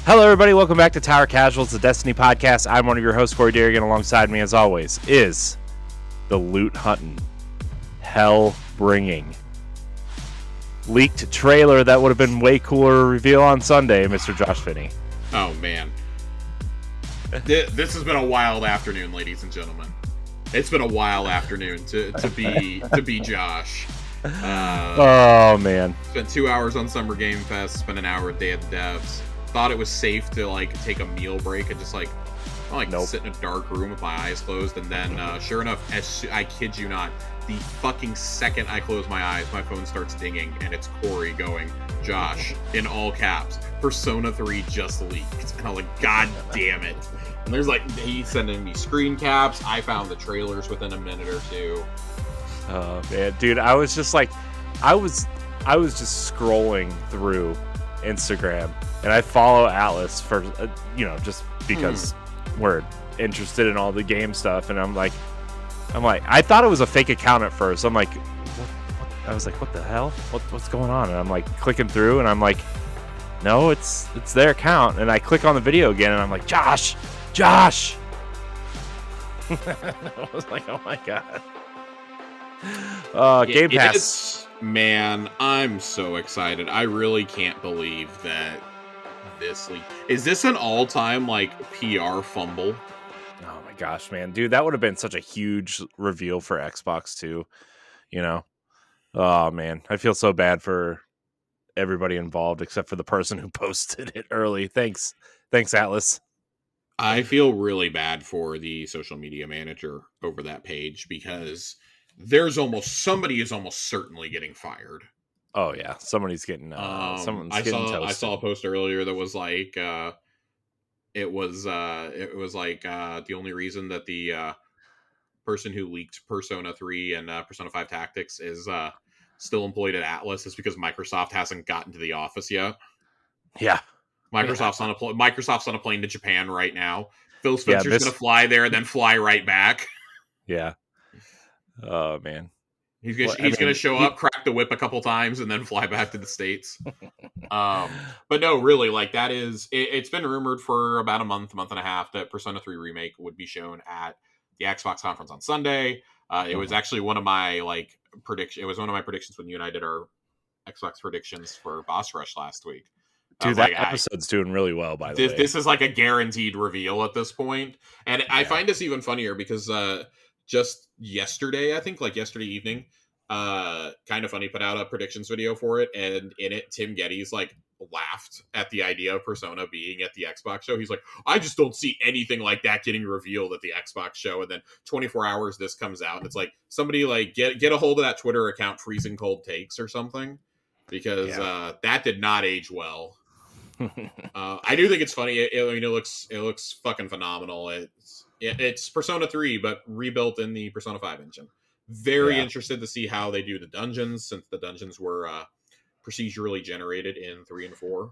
Hello, everybody. Welcome back to Tower Casuals, the Destiny podcast. I'm one of your hosts, Corey Derrigan. Alongside me, as always, is the loot hunting, hell bringing, leaked trailer that would have been way cooler to reveal on Sunday, Mr. Josh Finney. Oh man, this has been a wild afternoon, ladies and gentlemen. It's been a wild afternoon to be Josh. Oh man, spent 2 hours on Summer Game Fest. Spent an hour at Day of the Devs. Thought it was safe to take a meal break and just Nope. sit in a dark room with my eyes closed, and then sure enough, I kid you not, the fucking second I close my eyes, my phone starts dinging and it's Corey going, "Josh," in all caps, "Persona 3 just leaked," and I was like, God damn it. And there's he's sending me screen caps. I found the trailers within a minute or two. Oh man, dude, I was just I was just scrolling through Instagram, and I follow Atlas for just because we're interested in all the game stuff, and I'm like, I thought it was a fake account at first. I'm like, what? I was like, what the hell? What's going on? And I'm like clicking through, and I'm like, no, it's their account. And I click on the video again, and I'm like, Josh. I was like, oh my god. Game Pass. Man, I'm so excited. I really can't believe that this leak. Is this an all-time PR fumble? Oh my gosh, man. Dude, that would have been such a huge reveal for Xbox too. Oh man, I feel so bad for everybody involved except for the person who posted it early. Thanks Atlas. I feel really bad for the social media manager over that page because somebody is almost certainly getting fired. Oh yeah, somebody's getting toasted. I saw a post earlier that was it was the only reason that the person who leaked Persona 3 and Persona 5 Tactics is still employed at Atlas is because Microsoft hasn't gotten to the office yet. Yeah. Microsoft's on a plane to Japan right now. Phil Spencer's going to fly there and then fly right back. Yeah. Oh man. He's going to show up, crack the whip a couple times, and then fly back to the States. But no, really, that is... It's been rumored for about a month and a half that Persona 3 Remake would be shown at the Xbox conference on Sunday. It was actually one of my predictions. It was one of my predictions when you and I did our Xbox predictions for Boss Rush last week. Dude, that episode's doing really well, by the way. This is a guaranteed reveal at this point. And I find this even funnier because just yesterday, I think yesterday evening, Kind of Funny put out a predictions video for it, and in it Tim Geddes laughed at the idea of Persona being at the Xbox show. He's like, I just don't see anything like that getting revealed at the Xbox show. And then 24 hours this comes out, and it's somebody get a hold of that Twitter account, Freezing Cold Takes or something, because that did not age well. I do think it's funny. It looks fucking phenomenal. It's Persona 3, but rebuilt in the Persona 5 engine. Very interested to see how they do the dungeons, since the dungeons were procedurally generated in 3 and 4.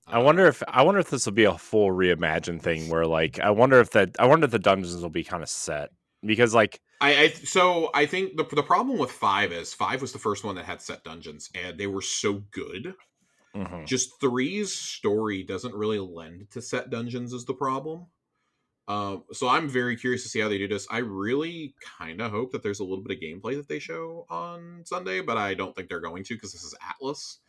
I wonder if this will be a full reimagine thing where I wonder if the dungeons will be kind of set, because I think the problem with 5 is 5 was the first one that had set dungeons, and they were so good. Mm-hmm. Just 3's story doesn't really lend to set dungeons is the problem. So I'm very curious to see how they do this. I really kind of hope that there's a little bit of gameplay that they show on Sunday, but I don't think they're going to, because this is Atlas.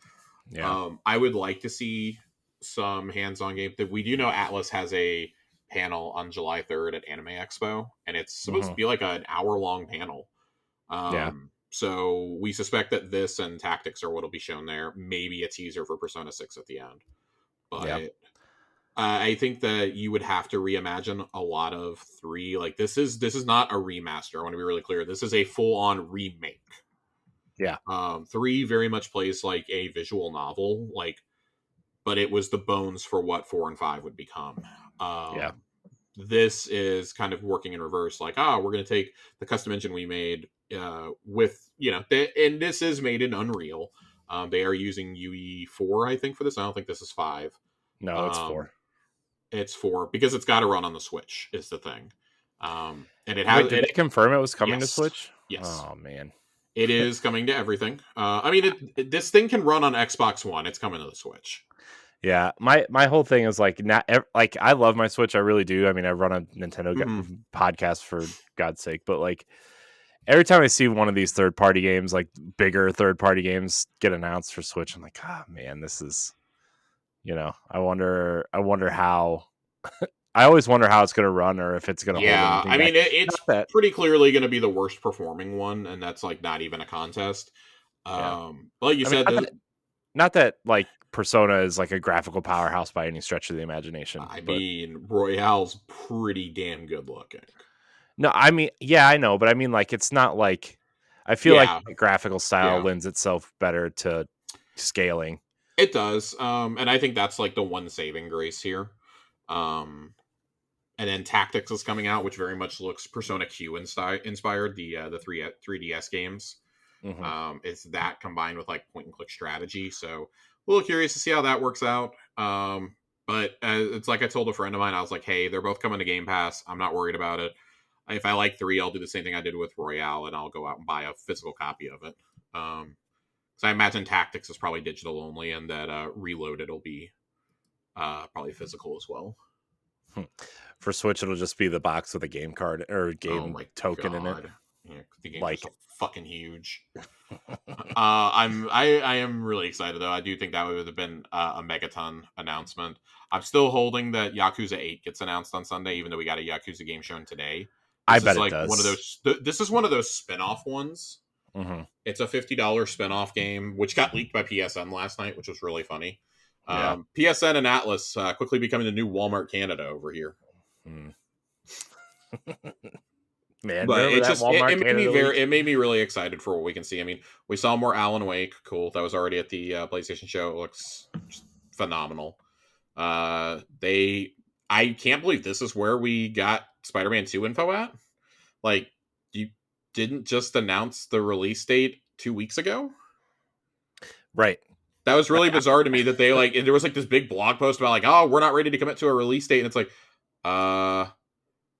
Yeah. I would like to see some hands-on game. We do know Atlas has a panel on July 3rd at Anime Expo, and it's supposed to be an hour-long panel. So we suspect that this and Tactics are what will be shown there. Maybe a teaser for Persona 6 at the end. But I think that you would have to reimagine a lot of 3. This is not a remaster. I want to be really clear. This is a full-on remake. Yeah. 3 very much plays like a visual novel, but it was the bones for what 4 and 5 would become. This is kind of working in reverse. We're going to take the custom engine we made with, and this is made in Unreal. They are using UE4, I think, for this. I don't think this is 5. No, it's 4. It's 4 because it's got to run on the Switch is the thing. And it has. Wait, did they confirm it was coming to Switch? Yes. Oh man, it is coming to everything. This thing can run on Xbox One. It's coming to the Switch. Yeah, my whole thing is like not like I love my Switch, I really do. I mean, I run a Nintendo podcast for God's sake, but like every time I see one of these third party games, like bigger third party games, get announced for Switch, I'm like, oh man, this is, I wonder how. I always wonder how it's going to run or if it's going to hold Yeah, anything I back. mean, it's Not that, pretty clearly going to be the worst performing one, and that's like not even a contest. yeah. But like you I mean, said, not that like Persona is like a graphical powerhouse by any stretch of the imagination, I but mean, Royale's pretty damn good looking. no, I mean, yeah, I know, but I mean, like, it's not like I feel like Yeah, the graphical style yeah, lends itself better to scaling. it does. And I think that's like the one saving grace here. Um, and then Tactics is coming out, which very much looks Persona Q inspired, the 3DS games. Hmm. It's that combined with like point and click strategy. So a little curious to see how that works out. But it's like I told a friend of mine, I was like, hey, they're both coming to Game Pass. I'm not worried about it. If I like 3, I'll do the same thing I did with Royale, and I'll go out and buy a physical copy of it. So I imagine Tactics is probably digital only, and that Reloaded will be probably physical as well. For Switch, it'll just be the box with a game card or Oh game my token in it. god. Yeah, the games are Like, so fucking huge. I am really excited though. I do think that would have been a megaton announcement. I'm still holding that Yakuza 8 gets announced on Sunday, even though we got a Yakuza game shown today. I This is bet it like one of does. those. This is one of those spin-off ones. Hmm. It's a $50 spin-off game, which got leaked by PSN last night, which was really funny. Yeah. PSN and Atlas quickly becoming the new Walmart Canada over here. Mm. Man, But remember it that just it, Walmart it made me Canada leak? really excited for what we can see. I mean, we saw more Alan Wake, cool. That was already at the PlayStation show. It looks just phenomenal. I can't believe this is where we got Spider-Man 2 info at. Like, you didn't just announce the release date 2 weeks ago? Right. That was really bizarre to me that they like there was like this big blog post about like, oh, we're not ready to commit to a release date, and it's like,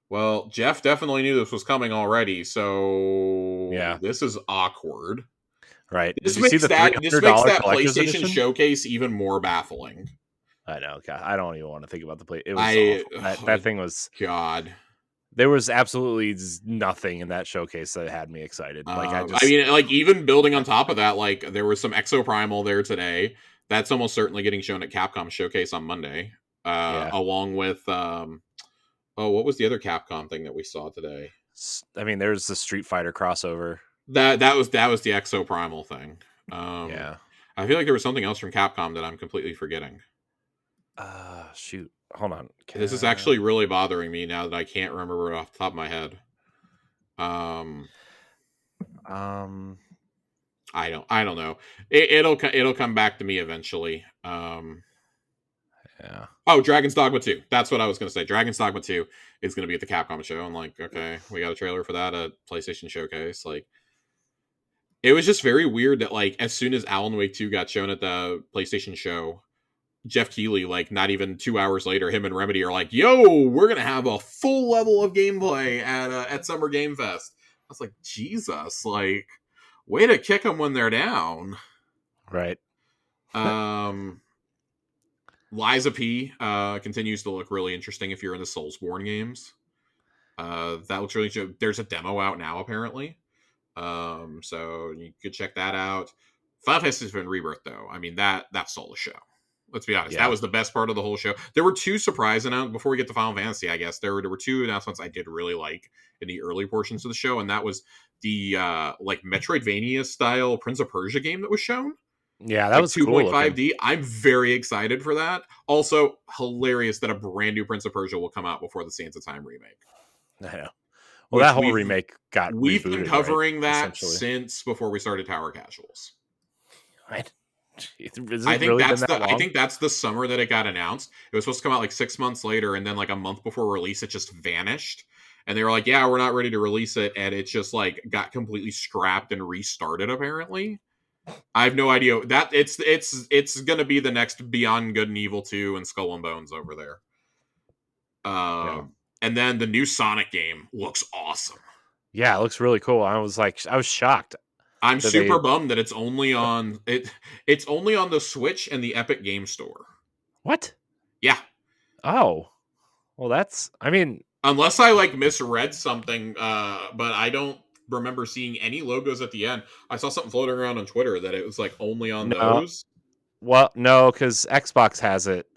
well, Jeff definitely knew this was coming already, so Yeah. this is awkward. Right. Did This you see makes the that $300 collector's PlayStation edition? showcase even more baffling. I know. God, I don't even want to think about the play. It was I awful. That thing was. God. There was absolutely nothing in that showcase that had me excited. Like I mean, like even building on top of that, like there was some Exoprimal there today. That's almost certainly getting shown at Capcom Showcase on Monday, yeah. along with what was the other Capcom thing that we saw today? I mean, there's the Street Fighter crossover. That was the Exoprimal thing. Yeah. I feel like there was something else from Capcom that I'm completely forgetting. Shoot. Hold on. This is actually really bothering me now that I can't remember it off the top of my head. I don't know. It'll come back to me eventually. Yeah. Oh, Dragon's Dogma 2. That's what I was going to say. Dragon's Dogma 2 is going to be at the Capcom show. I'm like, okay, we got a trailer for that at PlayStation Showcase. Like, it was just very weird that like as soon as Alan Wake 2 got shown at the PlayStation show, Jeff Keighley, like not even 2 hours later, him and Remedy are like, "Yo, we're gonna have a full level of gameplay at Summer Game Fest." I was like, Jesus, like, way to kick them when they're down. Right. Liza P continues to look really interesting if you're in the Soulsborne games. That looks really good. There's a demo out now, apparently. So you could check that out. Final Fantasy VII Rebirth, though. I mean, that stole the show. Let's be honest. Yeah. That was the best part of the whole show. There were 2 surprise announcements before we get to Final Fantasy, I guess. There were 2 announcements I did really like in the early portions of the show, and that was the like Metroidvania style Prince of Persia game that was shown. Yeah, that like was cool. 2.5D. I'm very excited for that. Also, hilarious that a brand new Prince of Persia will come out before the Sands of Time remake. I know. Well, that whole remake got We've rebooted, been covering right? that since before we started Tower Casuals. Right. I think that's the summer that it got announced. It was supposed to come out like 6 months later, and then like a month before release, it just vanished. And they were like, "Yeah, we're not ready to release it," and it just like got completely scrapped and restarted. Apparently, I have no idea that it's gonna be the next Beyond Good and Evil 2 and Skull and Bones over there. And then the new Sonic game looks awesome. Yeah, it looks really cool. I was shocked. I'm super bummed that it's only on the Switch and the Epic Game Store. What? Yeah. Oh, well, that's. I mean, Unless I like misread something, but I don't remember seeing any logos at the end. I saw something floating around on Twitter that it was like only on no. those. Well, no, because Xbox has it.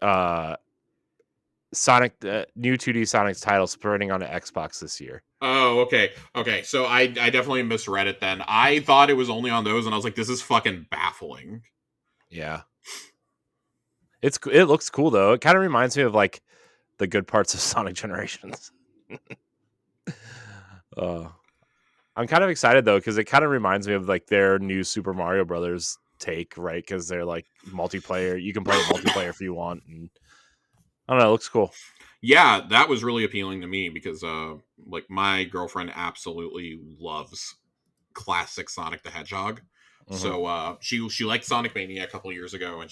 Sonic, new 2D Sonic's title spreading onto Xbox this year. Oh, okay. Okay. So I definitely misread it then. I thought it was only on those, and I was like, this is fucking baffling. Yeah, it looks cool though. It kind of reminds me of like the good parts of Sonic Generations. uh, I'm kind of excited though because it kind of reminds me of like their new Super Mario Brothers take, right? Because they're like multiplayer. You can play it multiplayer if you want, and I don't know. It looks cool. Yeah, that was really appealing to me because like my girlfriend absolutely loves classic Sonic the Hedgehog. Mm-hmm. So she liked Sonic Mania a couple years ago, and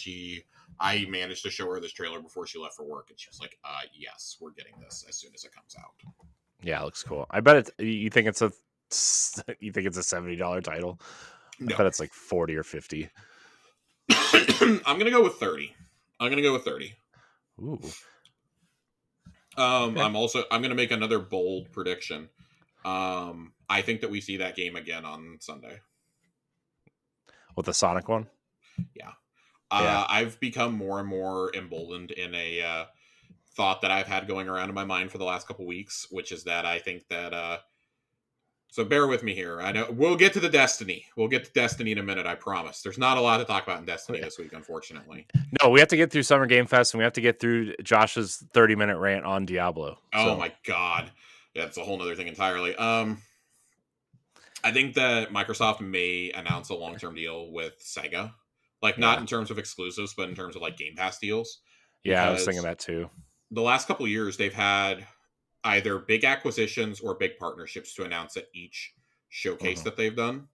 I managed to show her this trailer before she left for work, and she was like, yes, we're getting this as soon as it comes out." Yeah, it looks cool. I bet it's. You think it's a $70 title? No. I bet it's like 40 or 50. I'm gonna go with 30. I'm gonna go with 30. Ooh. Okay. I'm gonna make another bold prediction. I think that we see that game again on Sunday. With the Sonic one? Yeah. Yeah. I've become more and more emboldened in a thought that I've had going around in my mind for the last couple weeks, which is that I think that so bear with me here. I know we'll get to the Destiny. We'll get to Destiny in a minute, I promise. There's not a lot to talk about in Destiny this week, unfortunately. No, we have to get through Summer Game Fest and we have to get through Josh's 30-minute rant on Diablo. Oh my god. Yeah, it's a whole nother thing entirely. I think that Microsoft may announce a long-term deal with Sega. Like, not in terms of exclusives, but in terms of, like, Game Pass deals. Yeah, I was thinking that too. The last couple of years, they've had either big acquisitions or big partnerships to announce at each showcase that they've done.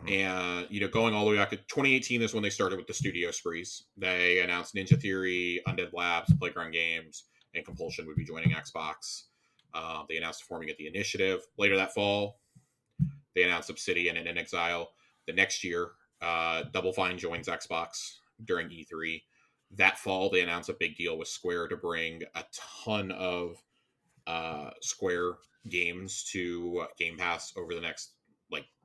And, going all the way back to 2018 is when they started with the studio sprees. They announced Ninja Theory, Undead Labs, Playground Games, and Compulsion would be joining Xbox. They announced forming at the Initiative. Later that fall, they announced Obsidian and In Exile. The next year, Double Fine joins Xbox during E3. That fall, they announced a big deal with Square to bring a ton of Square games to Game Pass over the next,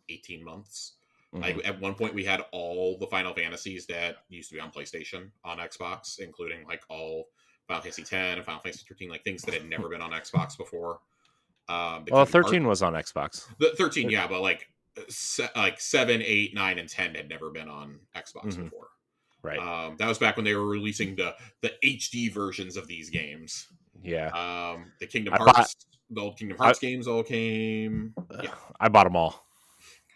18 months. Like, at one point, we had all the Final Fantasies that used to be on PlayStation on Xbox, including, all Final Fantasy X and Final Fantasy 13, things that had never been on Xbox before. Well, 13 was on Xbox. The 13, yeah, but 7, 8, 9, and 10 had never been on Xbox before. Right. That was back when they were releasing the HD versions of these games. Yeah. The Kingdom Hearts, the old Kingdom Hearts games all came. Yeah, I bought them all.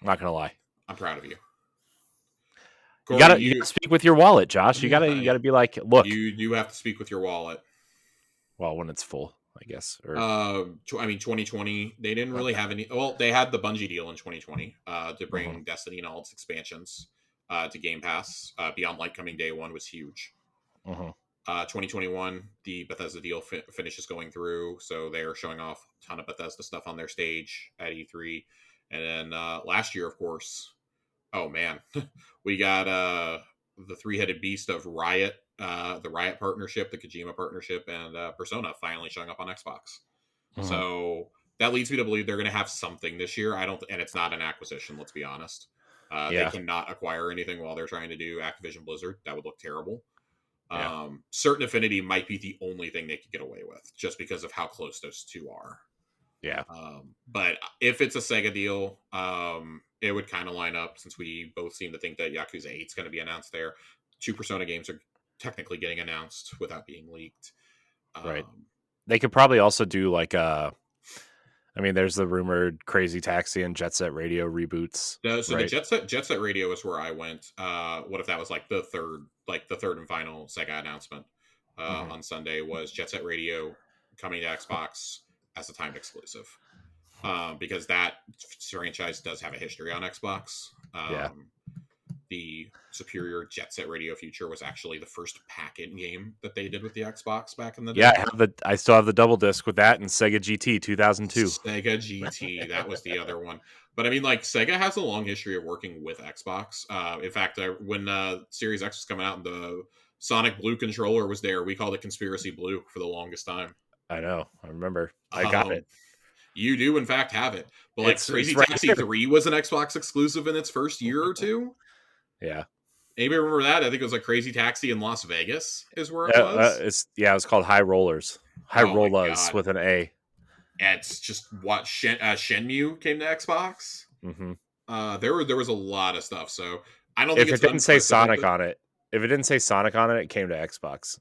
I'm not gonna lie. I'm proud of you. Corey, you gotta speak with your wallet, Josh. You gotta be like, look. You have to speak with your wallet. Well, when it's full, I guess. Or 2020, they didn't really have any. Well, they had the Bungie deal in 2020 to bring Destiny and all its expansions to Game Pass. Beyond Light coming day one was huge. 2021, the Bethesda deal finishes going through, so they're showing off a ton of Bethesda stuff on their stage at E3. And then last year, of course, oh man, we got the three-headed beast of Riot, the Riot partnership, the Kojima partnership, and Persona finally showing up on Xbox. So that leads me to believe they're going to have something this year. And it's not an acquisition. Let's be honest. They cannot acquire anything while they're trying to do Activision Blizzard. That would look terrible. Certain Affinity might be the only thing they could get away with, just because of how close those two are. Yeah. But if it's a Sega deal, it would kind of line up, since we both seem to think that Yakuza 8 is going to be announced there. 2 Persona games are technically getting announced without being leaked. Right. They could probably also do there's the rumored Crazy Taxi and Jet Set Radio reboots. The Jet Set Radio is where I went. What if that was the third and final Sega announcement on Sunday was Jet Set Radio coming to Xbox as a timed exclusive, because that franchise does have a history on Xbox. The Superior Jet Set Radio Future was actually the first pack-in game that they did with the Xbox back in the day. Yeah, I still have the double disc with that and Sega GT 2002. Sega GT, that was the other one. But I mean, Sega has a long history of working with Xbox. In fact, when Series X was coming out and Sonic Blue controller was there. We called it Conspiracy Blue for the longest time. I know. I remember. I got it. You do, in fact, have it. But like Crazy right Taxi here. 3 was an Xbox exclusive in its first year or two. Yeah. Anybody remember that? I think it was like Crazy Taxi in Las Vegas is where it was. It was called High Rollers. High Rollers with an A. It's just what Shenmue came to Xbox. Mm-hmm. There was a lot of stuff. So I don't think if it didn't say Sonic on it. If it didn't say Sonic on it, it came to Xbox.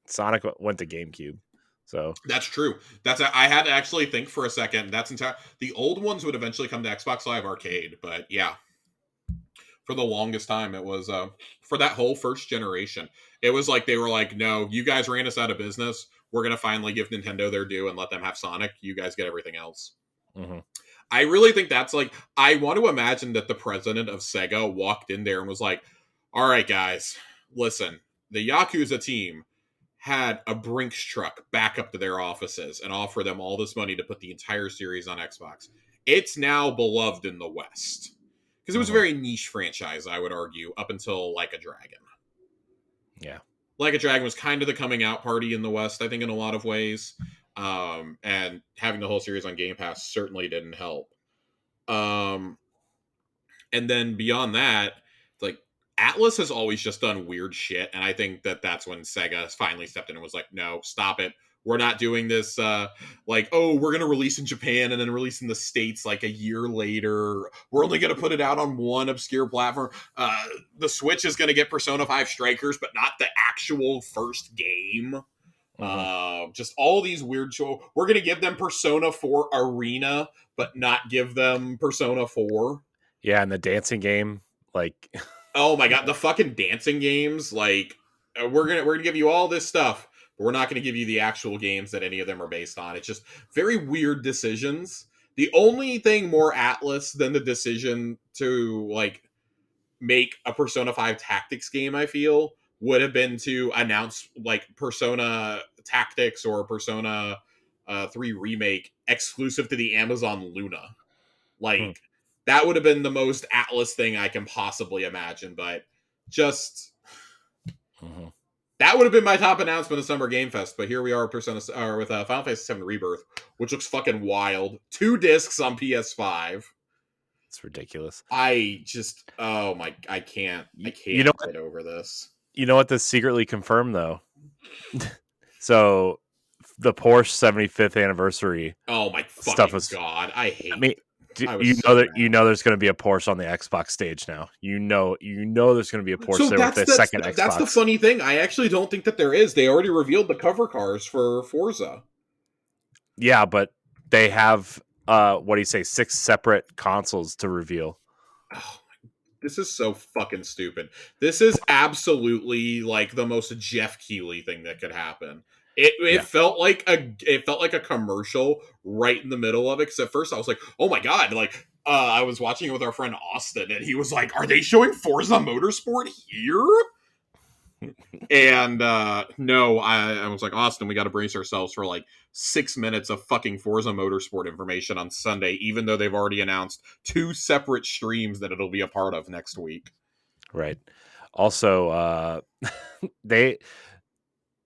Sonic went to GameCube. So that's true. I had to actually think for a second. The old ones would eventually come to Xbox Live Arcade, but yeah, for the longest time it was for that whole first generation. It was like they were like, no, you guys ran us out of business. We're gonna finally give Nintendo their due and let them have Sonic. You guys get everything else. Mm-hmm. I really think that's like, I want to imagine that the president of Sega walked in there and was like, all right, guys, listen, the Yakuza team had a Brinks truck back up to their offices and offer them all this money to put the entire series on Xbox. It's now beloved in the West. Because it was a very niche franchise, I would argue, up until Like a Dragon. Yeah. Like a Dragon was kind of the coming out party in the West, I think, in a lot of ways. And having the whole series on Game Pass certainly didn't help. And then beyond that, like, Atlas has always just done weird shit, and I think that's when Sega finally stepped in and was like, no, stop it. We're not doing this, we're going to release in Japan and then release in the States like a year later. We're only going to put it out on one obscure platform. The Switch is going to get Persona 5 Strikers, but not the actual first game. Just all these weird we're going to give them Persona 4 Arena, but not give them Persona 4. Yeah, and the dancing game, like... Oh my god, the fucking dancing games, like, we're gonna give you all this stuff, but we're not gonna give you the actual games that any of them are based on. It's just very weird decisions. The only thing more Atlas than the decision to, like, make a Persona 5 Tactics game, I feel, would have been to announce, like, Persona Tactics or Persona 3 Remake exclusive to the Amazon Luna. Like, that would have been the most Atlas thing I can possibly imagine, but just... That would have been my top announcement of Summer Game Fest, but here we are with Final Fantasy VII Rebirth, which looks fucking wild. 2 discs on PS5. It's ridiculous. I can't get over this. You know what this secretly confirmed, though? So, the Porsche 75th anniversary. Oh my fucking god! I hate. You know there's going to be a Porsche on the Xbox stage now. You know there's going to be a Porsche there with the second Xbox. That's the funny thing. I actually don't think that there is. They already revealed the cover cars for Forza. Yeah, but they have 6 separate consoles to reveal. Oh, this is so fucking stupid. This is absolutely like the most Jeff Keighley thing that could happen. It felt like a commercial right in the middle of it. Because at first I was like, "Oh my god!" Like I was watching it with our friend Austin, and he was like, "Are they showing Forza Motorsport here?" And no, I was like, Austin, we got to brace ourselves for like 6 minutes of fucking Forza Motorsport information on Sunday, even though they've already announced 2 separate streams that it'll be a part of next week. Right. Also,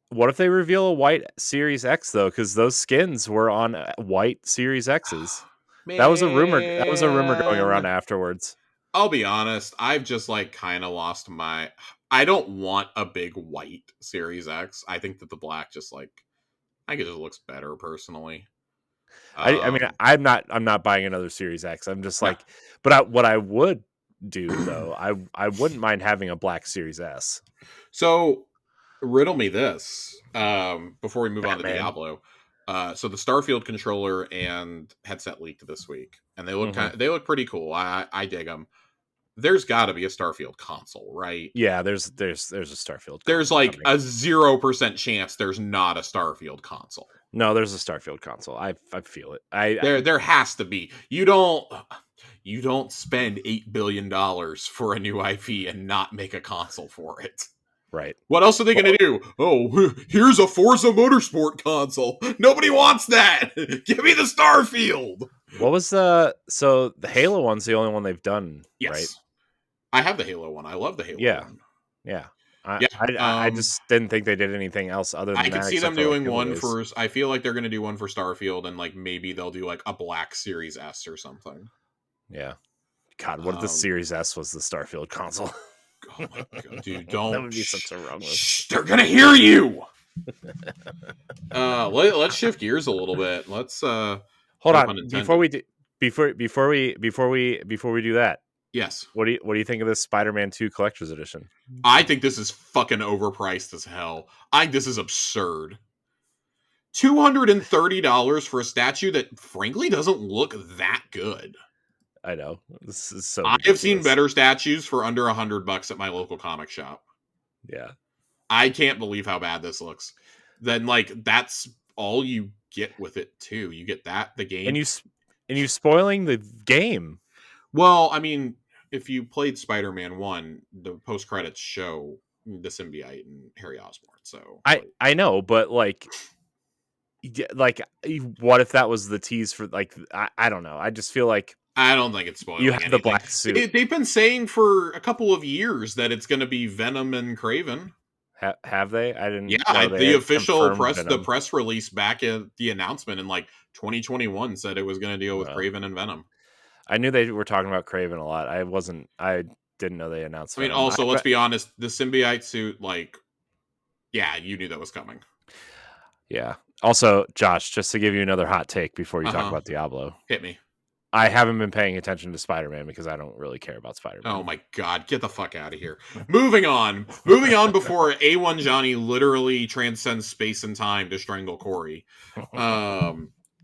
what if they reveal a white Series X though? Because those skins were on white Series X's. That was a rumor. That was a rumor going around afterwards. I'll be honest. I've just like kind of lost my. I don't want a big white Series X. I think that the black just like, I think it just looks better personally. I mean, I'm not buying another Series X. I'm just like, but what I would do though, I wouldn't mind having a black Series S. So, riddle me this before we move on to Diablo. So the Starfield controller and headset leaked this week, and they look they look pretty cool. I dig them. There's got to be a Starfield console, right? Yeah, there's a Starfield. There's like a 0% chance there's not a Starfield console. No, there's a Starfield console. I feel it. There has to be. You don't spend $8 billion for a new IP and not make a console for it. Right. What else are they going to do? Oh, here's a Forza Motorsport console. Nobody wants that. Give me the Starfield. What was the Halo one's the only one they've done, yes. Right? I have the Halo one. I love the Halo one. Yeah. Yeah, I just didn't think they did anything else other I than could that, see them except for like doing one giveaways. for. I feel like they're going to do one for Starfield, and like maybe they'll do like a Black Series S or something. Yeah. God, what if the Um, Series S was the Starfield console? oh my god, dude! That Don't. would be such a wrong move. They're gonna hear you. Let's shift gears a little bit. Let's Hold no on, pun intended. before we do that, Yes, what do you think of this Spider-Man 2 Collector's Edition? I think this is fucking overpriced as hell. I think this is absurd. $230 for a statue that frankly doesn't look that good. I know, this is so I have seen ridiculous. better statues for under $100 at my local comic shop. Yeah, I can't believe how bad this looks. Then like that's all you get with it too. You get that the game. and you spoiling the game. Well, I mean, if you played Spider-Man 1, the post credits show the symbiote and Harry Osborn. So like, I know, but like what if that was the tease for like I don't know. I just feel like I don't think it's you spoiling have the anything. black suit. They've been saying for a couple of years that it's going to be Venom and Craven. Have they? I didn't Yeah, know they the had official confirmed the Venom. press release back at the announcement in like 2021 said it was going to deal with Well, Craven and Venom. I knew they were talking about Craven a lot. I didn't know they announced I mean, Venom. also let's be honest, the symbiote suit, like, yeah, you knew that was coming. Yeah. Also, Josh, just to give you another hot take before you talk Uh-huh. about Diablo, Hit me. I haven't been paying attention to Spider-Man because I don't really care about Spider-Man. Oh my god, get the fuck out of here. Moving on before A1 Johnny literally transcends space and time to strangle Corey.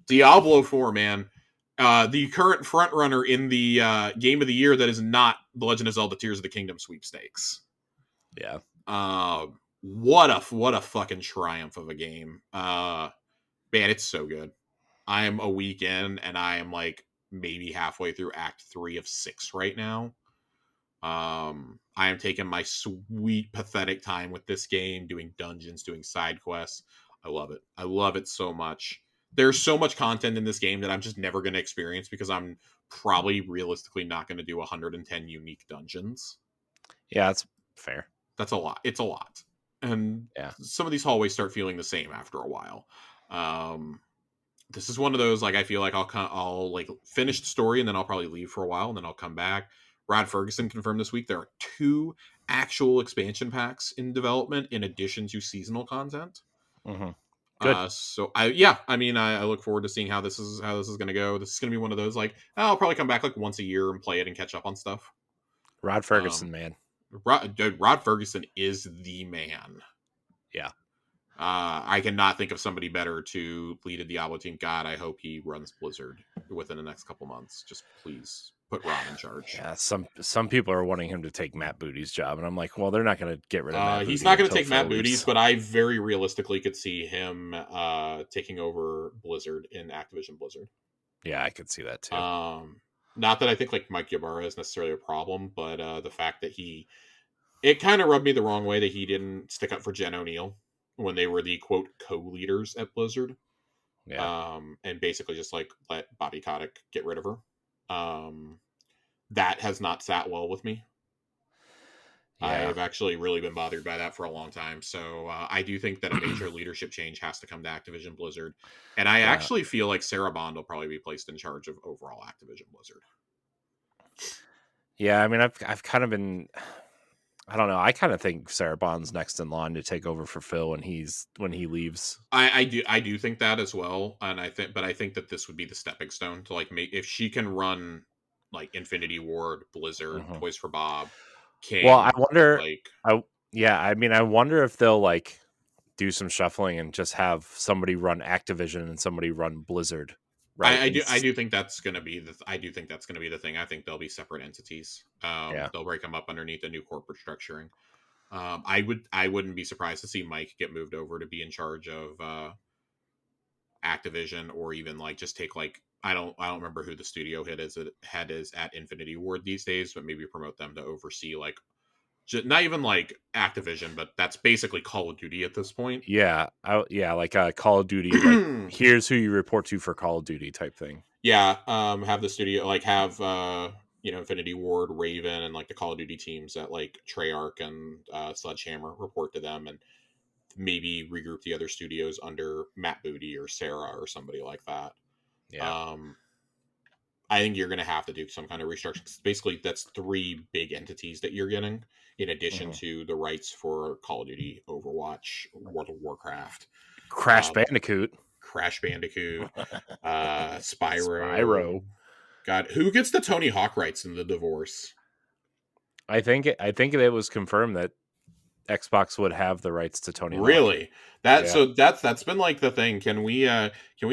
Diablo 4, man. The current frontrunner in the game of the year that is not The Legend of Zelda Tears of the Kingdom sweepstakes. Yeah. What a fucking triumph of a game. Man, it's so good. I am a week in and I am like maybe halfway through Act 3 of 6 right now. I am taking my sweet, pathetic time with this game, doing dungeons, doing side quests. I love it. I love it so much. There's so much content in this game that I'm just never going to experience because I'm probably realistically not going to do 110 unique dungeons. Yeah, that's fair. That's a lot. It's a lot. And Yeah. some of these hallways start feeling the same after a while. This is one of those, like, I feel like I'll like finish the story and then I'll probably leave for a while and then I'll come back. Rod Ferguson confirmed this week there are 2 actual expansion packs in development in addition to seasonal content. Mm-hmm. Good. So I look forward to seeing how this is going to go. This is going to be one of those, like, I'll probably come back like once a year and play it and catch up on stuff. Rod Ferguson, man. Rod Ferguson is the man. Yeah. I cannot think of somebody better to lead a Diablo team. God, I hope he runs Blizzard within the next couple months. Just please put Rod in charge. Yeah, some people are wanting him to take Matt Booty's job, and I'm like, well, they're not going to get rid of Matt Booty. He's not going to take Phil Matt leaves. Booty's, but I very realistically could see him taking over Blizzard in Activision Blizzard. Yeah, I could see that too. Not that I think like Mike Ybarra is necessarily a problem, but the fact that it kind of rubbed me the wrong way that he didn't stick up for Jen O'Neill when they were the quote co-leaders at Blizzard. Yeah. And basically just like let Bobby Kotick get rid of her. That has not sat well with me. Yeah. I've actually really been bothered by that for a long time. So I do think that a major leadership change has to come to Activision Blizzard. And I actually feel like Sarah Bond will probably be placed in charge of overall Activision Blizzard. Yeah, I mean, I've kind of been, I don't know. I kind of think Sarah Bond's next in line to take over for Phil when he leaves. I do think that as well, and I think that this would be the stepping stone to like make, if she can run like Infinity Ward, Blizzard, Toys for Bob, King. Well, I wonder. Like, I wonder if they'll like do some shuffling and just have somebody run Activision and somebody run Blizzard. Right? I do think that's going to be the thing. I think they'll be separate entities. They'll break them up underneath a new corporate structuring. I wouldn't be surprised to see Mike get moved over to be in charge of Activision, or even like just take like, I don't remember who the studio head is at Infinity Ward these days, but maybe promote them to oversee like not even like Activision, but that's basically Call of Duty at this point. Yeah, like Call of Duty. Like, here's who you report to for Call of Duty type thing. Yeah, have the studio like have Infinity Ward, Raven, and like the Call of Duty teams at like Treyarch and Sledgehammer report to them, and maybe regroup the other studios under Matt Booty or Sarah or somebody like that. Yeah. I think you're going to have to do some kind of restructuring. Basically, that's 3 big entities that you're getting, in addition to the rights for Call of Duty, Overwatch, World of Warcraft, Crash Bandicoot, Spyro. Spyro. God, who gets the Tony Hawk rights in the divorce? I think it was confirmed that Xbox would have the rights to Tony Hawk. Really? That's been like the thing. Can we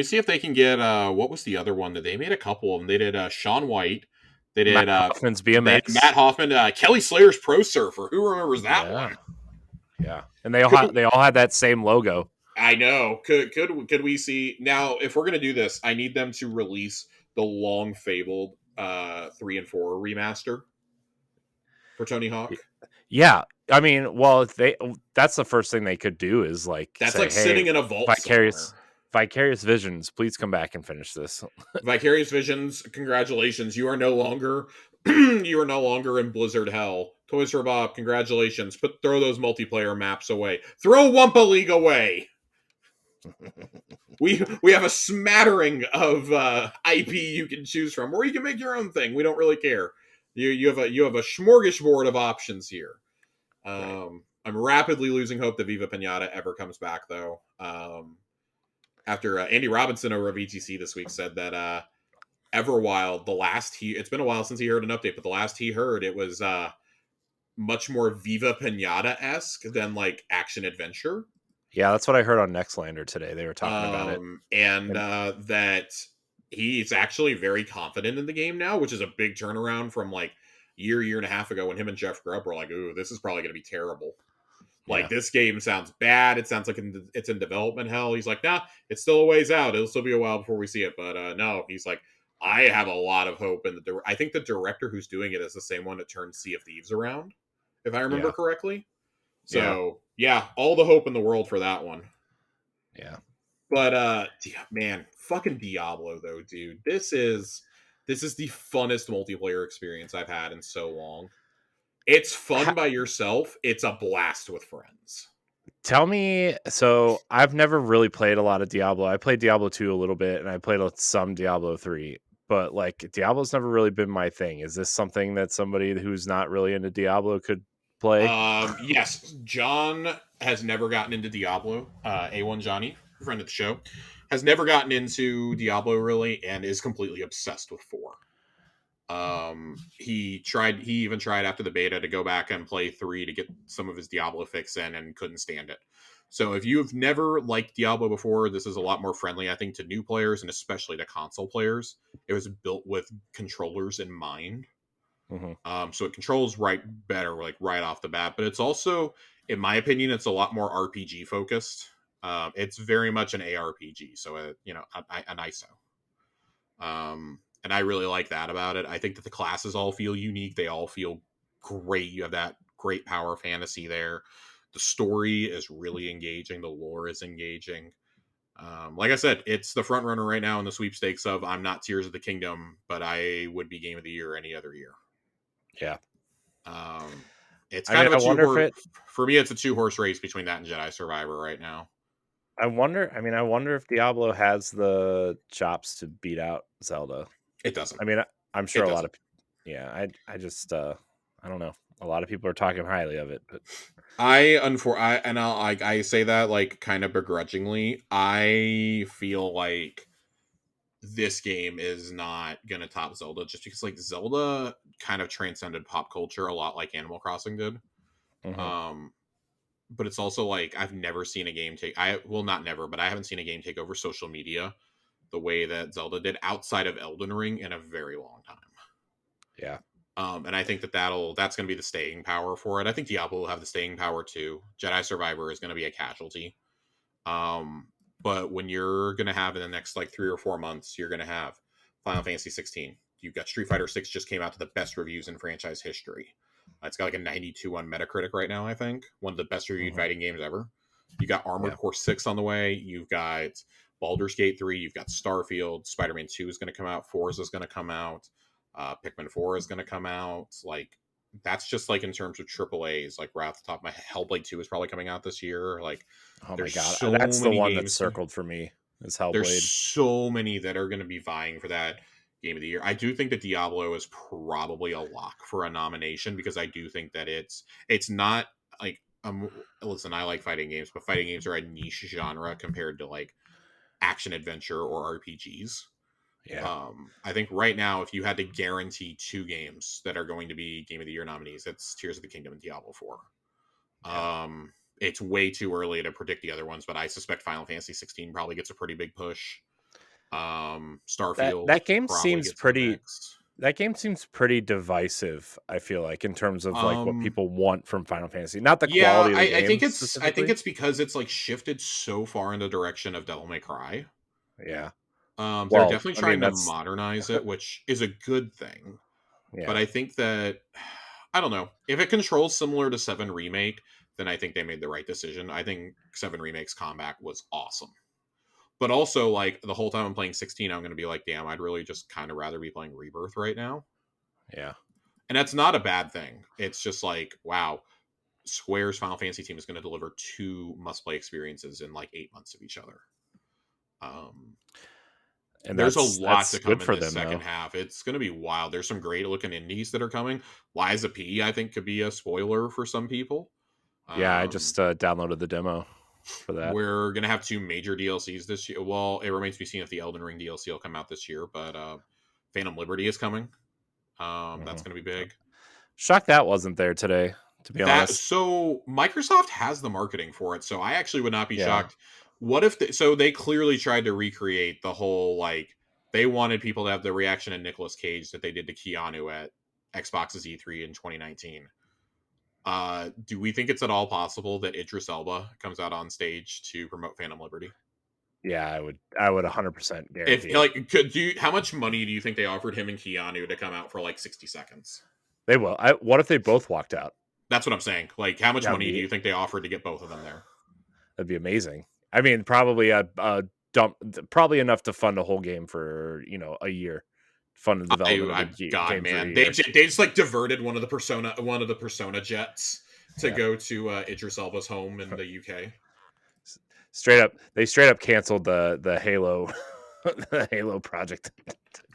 see if they can get what was the other one that they made a couple of them? They did Sean White. They did Matt Hoffman's BMX. Matt Hoffman, Kelly Slayer's Pro Surfer. Who remembers that one? Yeah. And they all had that same logo. I know. Could we see now, if we're gonna do this, I need them to release the long fabled 3 and 4 remaster for Tony Hawk. Yeah. I mean, well, that's the first thing they could do is like that's say, like sitting in a vault. Vicarious Visions, please come back and finish this. Vicarious Visions, congratulations. You are no longer in Blizzard hell. Toys for Bob, congratulations. Throw those multiplayer maps away. Throw Wumpa League away. We have a smattering of IP you can choose from, or you can make your own thing. We don't really care. You have a smorgasbord of options here. Right. I'm rapidly losing hope that Viva Pinata ever comes back, though. After Andy Robinson over at VGC this week said that Everwild, it's been a while since he heard an update, but the last he heard, it was much more Viva Pinata-esque than like action adventure. Yeah, that's what I heard on Nextlander today. They were talking about it. And that he's actually very confident in the game now, which is a big turnaround from like year and a half ago when him and Jeff Grubb were like, ooh, this is probably going to be terrible. Like, this game sounds bad. It sounds like it's in development hell. He's like, nah, it's still a ways out. It'll still be a while before we see it. But no, he's like, I have a lot of hope in I think the director who's doing it is the same one that turned Sea of Thieves around, if I remember correctly. So, yeah, all the hope in the world for that one. Yeah. But, man, fucking Diablo, though, dude. This is the funnest multiplayer experience I've had in so long. It's fun by yourself. It's a blast with friends. Tell me, so I've never really played a lot of Diablo. I played Diablo 2 a little bit, and I played some Diablo 3. But, like, Diablo's never really been my thing. Is this something that somebody who's not really into Diablo could play? Yes. John has never gotten into Diablo. A1 Johnny, friend of the show, has never gotten into Diablo, really, and is completely obsessed with 4. He even tried after the beta to go back and play 3 to get some of his Diablo fix in and couldn't stand it. So if you've never liked Diablo before, this is a lot more friendly, I think, to new players and especially to console players. It was built with controllers in mind. Mm-hmm. So it controls better, like right off the bat, but it's also, in my opinion, it's a lot more RPG focused. It's very much an ARPG. So, an ISO. And I really like that about it. I think that the classes all feel unique. They all feel great. You have that great power fantasy there. The story is really engaging. The lore is engaging. Like I said, it's the front runner right now in the sweepstakes of I'm not Tears of the Kingdom, but I would be Game of the Year any other year. Yeah. It's kind of a two-horse. For me, it's a 2-horse race between that and Jedi Survivor right now. I wonder if Diablo has the chops to beat out Zelda. It doesn't. I mean, I'm sure a lot of, I just, I don't know. A lot of people are talking highly of it, but I say that like kind of begrudgingly. I feel like this game is not going to top Zelda just because like Zelda kind of transcended pop culture a lot like Animal Crossing did. Mm-hmm. But it's also like I've never seen a game not never, but I haven't seen a game take over social media the way that Zelda did outside of Elden Ring in a very long time. Yeah. And I think that's going to be the staying power for it. I think Diablo will have the staying power too. Jedi Survivor is going to be a casualty. But when you're going to have in the next like 3 or 4 months, you're going to have Final Fantasy 16. You've got Street Fighter 6 just came out to the best reviews in franchise history. It's got like a 92 on Metacritic right now, I think. One of the best reviewed fighting games ever. You got Armored Core 6 on the way. You've got Baldur's Gate 3. You've got Starfield. Spider-Man 2 is going to come out. Forza is going to come out. Pikmin 4 is going to come out. Like, that's just like in terms of triple A's. Like, right off the top of my head, Hellblade 2 is probably coming out this year. Like, Oh my there's god, so that's the many one that's games. circled for me. Is There's Hellblade. so many that are going to be vying for that game of the year. I do think that Diablo is probably a lock for a nomination because I do think that it's not like listen, I like fighting games, but fighting games are a niche genre compared to like action adventure or RPGs. Yeah. I think right now, if you had to guarantee two games that are going to be Game of the Year nominees, it's Tears of the Kingdom and Diablo 4. Yeah. It's way too early to predict the other ones, but I suspect Final Fantasy 16 probably gets a pretty big push. Starfield That game probably seems gets in the pretty. mix. That game seems pretty divisive. I feel like in terms of like what Um, people want from Final Fantasy, not the yeah, quality of the I game think specifically. it's because it's like shifted so far in the direction of Devil May Cry. Yeah. They're Well, definitely I mean trying to that's modernize it, which is a good thing. But yeah. I think that I don't know if it controls similar to Seven Remake, then I think they made the right decision. I think Seven Remake's combat was awesome. But also, like the whole time I'm playing 16, I'm going to be like, damn, I'd really just kind of rather be playing Rebirth right now. Yeah. And that's not a bad thing. It's just like, wow, Square's Final Fantasy team is going to deliver two must-play experiences in like 8 months of each other. Um, And there's a lot that's to come good in for this them second though. half. It's going to be wild. There's some great looking indies that are coming. Liza P, I think, could be a spoiler for some people. Yeah, I just downloaded the demo for that. We're gonna have two major DLCs this year. Well, it remains to be seen if the Elden Ring DLC will come out this year, but Phantom Liberty is coming. That's Mhm. gonna be big. Shocked that wasn't there today, to be That honest. so Microsoft has the marketing for it, so I actually would not be Yeah. shocked. What if so they clearly tried to recreate the whole like they wanted people to have the reaction to Nicolas Cage that they did to Keanu at Xbox's E3 in 2019. Do we think it's at all possible that Idris Elba comes out on stage to promote Phantom Liberty? Yeah, I would 100% If guarantee it. like, could you? How much money do you think they offered him and Keanu to come out for like 60 seconds? They will. What if they both walked out? That's what I'm saying. Like, how much That'd money do be you think they offered to get both of them there? that'd be amazing. I mean, probably a dump, probably enough to fund a whole game for a year, fund the development of the God, game for a man, year. they just like diverted one of the Persona jets to Yeah, go to Idris Elba's home in the UK. they straight up canceled the Halo, the Halo project.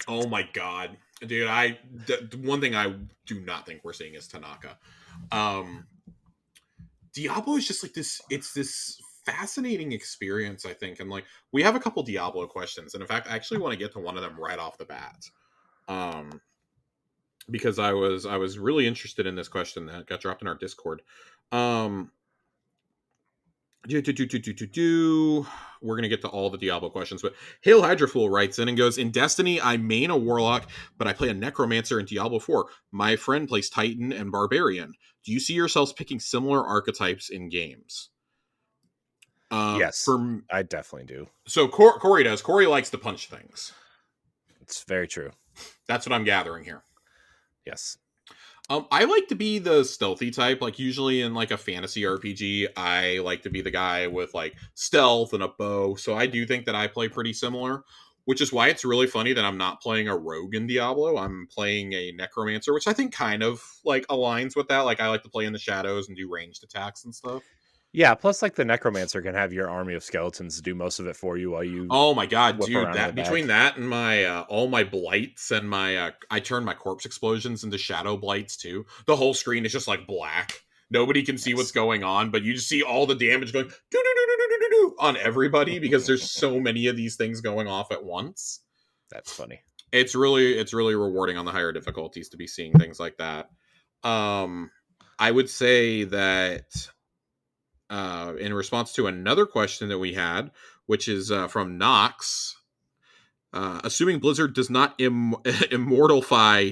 Oh my god, dude! One thing I do not think we're seeing is Tanaka. Um, Diablo is just like this. It's this fascinating experience, I think, and like we have a couple Diablo questions, and in fact, I actually want to get to one of them right off the bat, um, because I was really interested in this question that got dropped in our Discord. Um, We're gonna get to all the Diablo questions, but Hail Hydrafool writes in and goes, "In Destiny, I main a warlock, but I play a necromancer in Diablo 4. My friend plays Titan and Barbarian. Do you see yourselves picking similar archetypes in games?" Yes, For I definitely do. so Corey does. Corey likes to punch things. It's very true. That's what I'm gathering here. Yes. I like to be the stealthy type. Like usually in like a fantasy RPG, I like to be the guy with like stealth and a bow. So I do think that I play pretty similar, which is why it's really funny that I'm not playing a rogue in Diablo. I'm playing a necromancer, which I think kind of like aligns with that. Like I like to play in the shadows and do ranged attacks and stuff. Yeah. Plus, like the necromancer can have your army of skeletons do most of it for you while you Oh my god, whip dude! around in the That between back. that and my all my blights and my I turn my corpse explosions into shadow blights too. The whole screen is just like black. Nobody can see what's Nice. going on, but you just see all the damage going on everybody because there's so many of these things going off at once. That's funny. It's really rewarding on the higher difficulties to be seeing things like that. I would say that in response to another question that we had, which is from Knox. Assuming Blizzard does not immortalify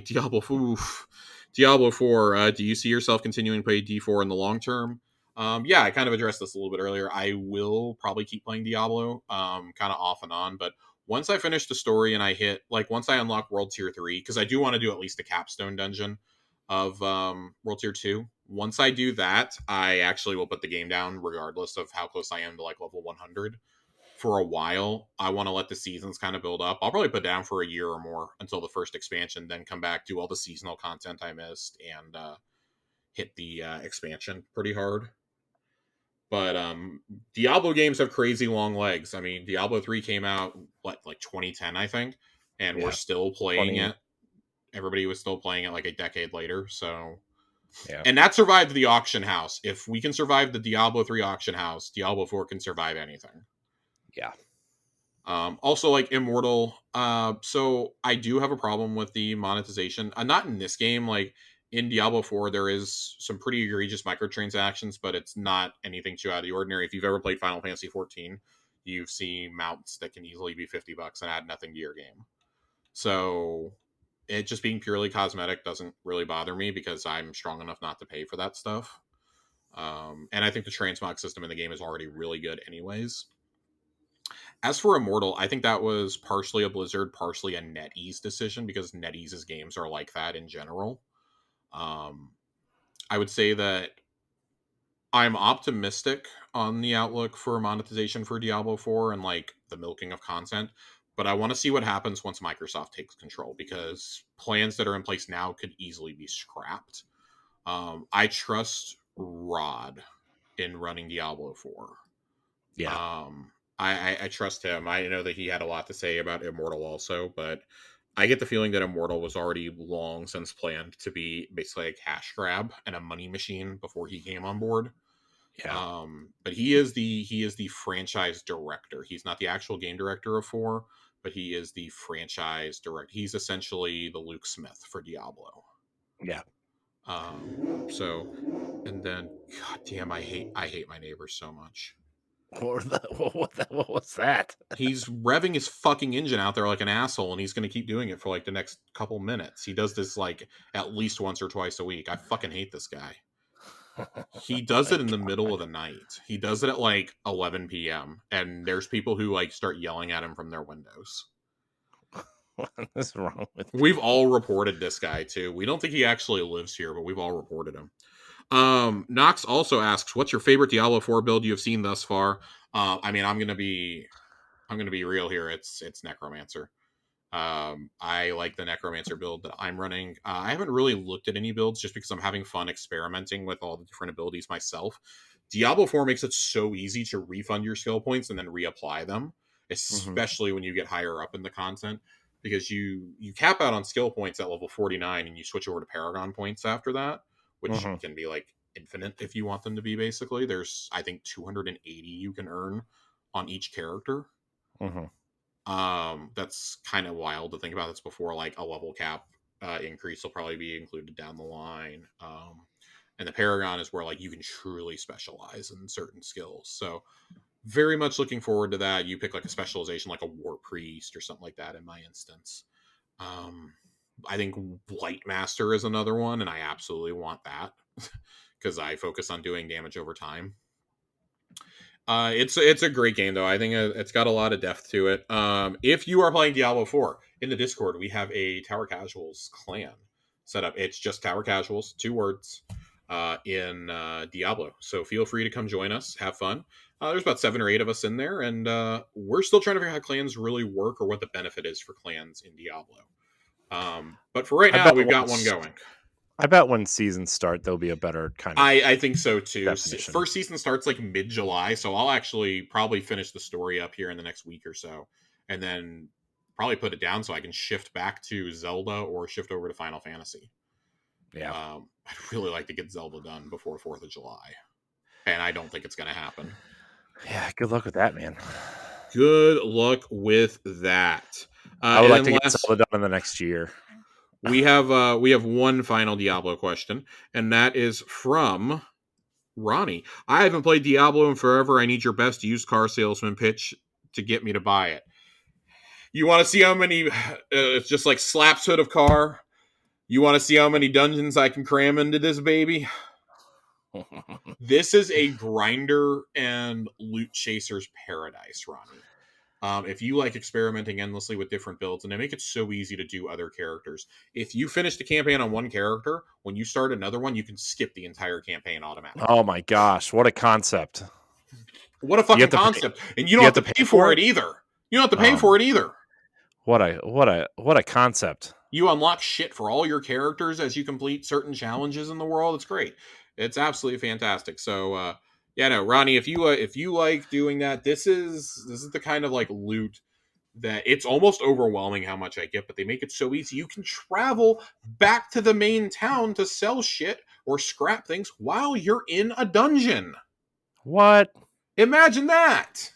Diablo 4, do you see yourself continuing to play D4 in the long term? Yeah, I kind of addressed this a little bit earlier. I will probably keep playing Diablo, kind of off and on, but once I finish the story and I hit, like, once I unlock World Tier 3, because I do want to do at least a capstone dungeon of World Tier 2. Once I do that, I actually will put the game down, regardless of how close I am to, like, level 100 for a while. I want to let the seasons kind of build up. I'll probably put down for a year or more until the first expansion, then come back, do all the seasonal content I missed, and hit the expansion pretty hard. But Diablo games have crazy long legs. I mean, Diablo 3 came out like 2010, I think, and we're still playing 20. it. Everybody was still playing it like a decade later. So, Yeah. and that survived the auction house. If we can survive the Diablo 3 auction house, Diablo 4 can survive anything. Yeah. Also, like Immortal. So I do have a problem with the monetization. Not in this game. Like in Diablo 4, there is some pretty egregious microtransactions, but it's not anything too out of the ordinary. If you've ever played Final Fantasy 14, you've seen mounts that can easily be $50 and add nothing to your game. So it just being purely cosmetic doesn't really bother me because I'm strong enough not to pay for that stuff. And I think the transmog system in the game is already really good anyways. As for Immortal, I think that was partially a Blizzard, partially a NetEase decision because NetEase's games are like that in general. I would say that I'm optimistic on the outlook for monetization for Diablo 4 and like the milking of content, but I want to see what happens once Microsoft takes control because plans that are in place now could easily be scrapped. I trust Rod in running Diablo 4. Yeah. I trust him. I know that he had a lot to say about Immortal also, but I get the feeling that Immortal was already long since planned to be basically a cash grab and a money machine before he came on board. Yeah. But he is the franchise director. He's not the actual game director of 4, but he is the franchise director. He's essentially the Luke Smith for Diablo. Yeah. So and then god damn, I hate my neighbors so much. What was that? He's revving his fucking engine out there like an asshole, and he's going to keep doing it for like the next couple minutes. He does this like at least once or twice a week. I fucking hate this guy. He does it in the middle of the night. He does it at like 11 p.m. and there's people who like start yelling at him from their windows. What is wrong with you? We've all reported this guy too. We don't think he actually lives here, but we've all reported him. Knox also asks, "What's your favorite Diablo 4 build you have seen thus far?" I mean, I'm gonna be real here. It's Necromancer. I like the Necromancer build that I'm running. I haven't really looked at any builds just because I'm having fun experimenting with all the different abilities myself. Diablo 4 makes it so easy to refund your skill points and then reapply them, especially when you get higher up in the content, because you cap out on skill points at level 49 and you switch over to Paragon points after that, which can be like infinite if you want them to be. Basically, there's I think 280 you can earn on each character. That's kind of wild to think about. That's before like a level cap increase will probably be included down the line. And the Paragon is where like you can truly specialize in certain skills. So very much looking forward to that. You pick like a specialization like a War Priest or something like that in my instance. I think Light Master is another one, and I absolutely want that because I focus on doing damage over time. It's a great game though. I think it's got a lot of depth to it. If you are playing Diablo 4 in the Discord, we have a Tower Casuals clan set up. It's just Tower Casuals, 2 words, in Diablo. So feel free to come join us, have fun. There's about 7 or 8 of us in there, and we're still trying to figure out how clans really work or what the benefit is for clans in Diablo. But for right now, we've got one going. I bet when seasons start, there'll be a better kind of. I think so too. Definition. First season starts like mid-July, so I'll actually probably finish the story up here in the next week or so, and then probably put it down so I can shift back to Zelda or shift over to Final Fantasy. Yeah, I'd really like to get Zelda done before 4th of July, and I don't think it's going to happen. Yeah, good luck with that, man. Good luck with that. I would like to get Zelda done in the next year. We have one final Diablo question, and that is from Ronnie. I haven't played Diablo in forever. I need your best used car salesman pitch to get me to buy it. You want to see how many? It's just like slaps hood of car. You want to see how many dungeons I can cram into this baby? This is a grinder and loot chaser's paradise, Ronnie. If you like experimenting endlessly with different builds, and they make it so easy to do other characters. If you finish the campaign on one character, when you start another one, you can skip the entire campaign automatically. Oh my gosh, what a concept. What a You have fucking to pay, concept. And you you don't have have to to pay pay for for it it. either. You don't have to pay for it either. What a concept. You unlock shit for all your characters as you complete certain challenges in the world. It's great. It's absolutely fantastic. So yeah, no, Ronnie, if you like doing that, this is the kind of like loot that it's almost overwhelming how much I get, but they make it so easy. You can travel back to the main town to sell shit or scrap things while you're in a dungeon. What? Imagine that.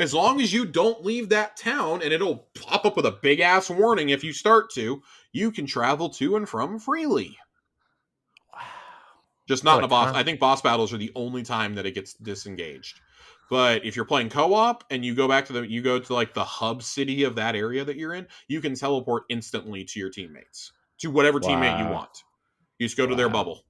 As long as you don't leave that town, and it'll pop up with a big ass warning if you start to, you can travel to and from freely. Just not What in a a boss. con. I think boss battles are the only time that it gets disengaged. But if you're playing co-op and you go to like the hub city of that area that you're in, you can teleport instantly to your teammates, to whatever teammate you Wow. want. You just go to their Wow. bubble.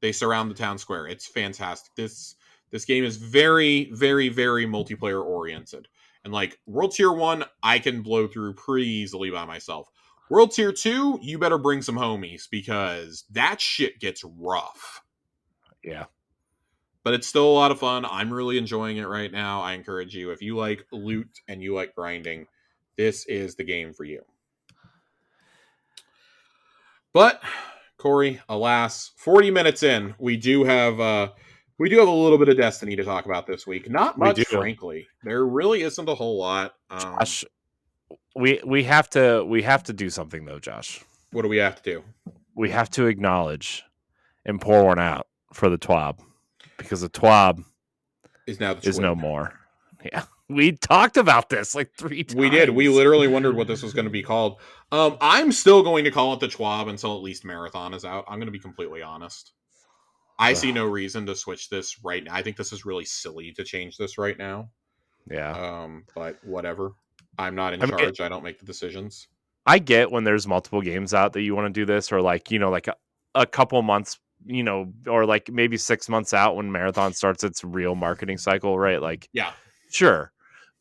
They surround the town square. It's fantastic. This game is very, very, very multiplayer oriented. And like World Tier 1, I can blow through pretty easily by myself. World Tier 2, you better bring some homies because that shit gets rough. Yeah. But it's still a lot of fun. I'm really enjoying it right now. I encourage you, if you like loot and you like grinding, this is the game for you. But Corey, alas, 40 minutes in, we do have a little bit of Destiny to talk about this week. Not We do. much, frankly. There really isn't a whole lot. Josh, we have to do something though, Josh. What do we have to do? We have to acknowledge and pour one out for the TWAB because the TWAB Is now the is no twig. more. Yeah. We talked about this like 3 times. We did. We literally wondered what this was going to be called. I'm still going to call it the TWAB until at least Marathon is out. I'm going to be completely honest. I see no reason to switch this right now. I think this is really silly to change this right now. Yeah. But whatever. I'm not in I mean, charge. I don't make the decisions. I get when there's multiple games out that you want to do this, or like, like a couple months, or like maybe 6 months out when Marathon starts its real marketing cycle, right? Like, Yeah. sure.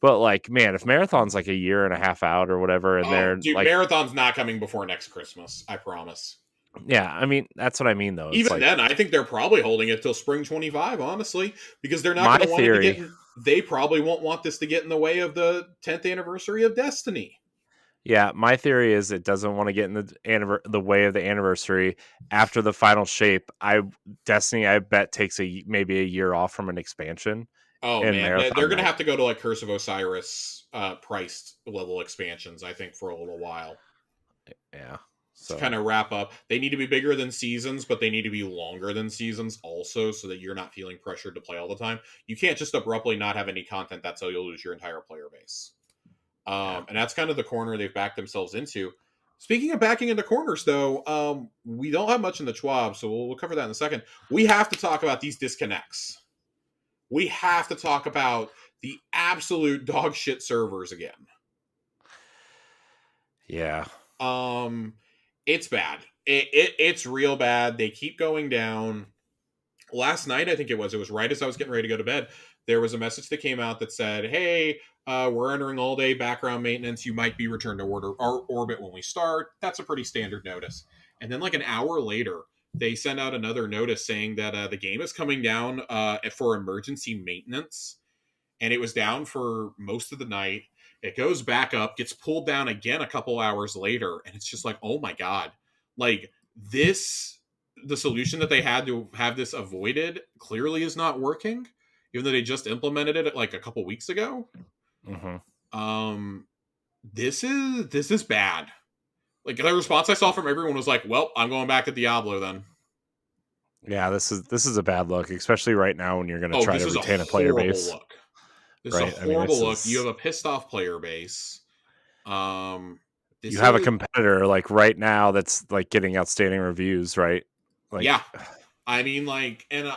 But like, man, if Marathon's like a year and a half out or whatever, and they're Dude, like, Marathon's not coming before next Christmas. I promise. yeah, I mean, that's what I mean though. It's Even like, then, I think they're probably holding it till spring 25, honestly, because they're not my going to want it to theory, get they probably won't want this to get in the way of the 10th anniversary of Destiny. yeah, my theory is it doesn't want to get in the way of the anniversary after the final shape. Destiny, I bet, takes maybe a year off from an expansion. Oh And man, they're Marathon going to might. have to go to like Curse of Osiris priced level expansions, I think, for a little while. Yeah. To So kind of wrap up, they need to be bigger than seasons, but they need to be longer than seasons also, so that you're not feeling pressured to play all the time. You can't just abruptly not have any content. That's how you'll lose your entire player base. yeah. And that's kind of the corner they've backed themselves into. Speaking of backing into corners, though, we don't have much in the TWAB, so we'll cover that in a second. We have to talk about these disconnects. We have to talk about the absolute dog shit servers again. Yeah. It's bad. It's real bad. They keep going down. Last night, I think it was right as I was getting ready to go to bed, there was a message that came out that said, hey, we're entering all day background maintenance. You might be returned to orbit when we start. That's a pretty standard notice. And then like an hour later, they sent out another notice saying that the game is coming down for emergency maintenance. And it was down for most of the night. It goes back up, gets pulled down again a couple hours later. And it's just like, oh my God. Like the solution that they had to have this avoided clearly is not working, even though they just implemented it like a couple weeks ago. Mm-hmm. This is bad. Like the response I saw from everyone was like, well, I'm going back to Diablo then. Yeah, this is a bad look, especially right now when you're going to try to retain a player base. Look. This is a horrible look. You have a pissed off player base. You have a competitor like right now that's like getting outstanding reviews, right? Like, yeah, I mean, like, and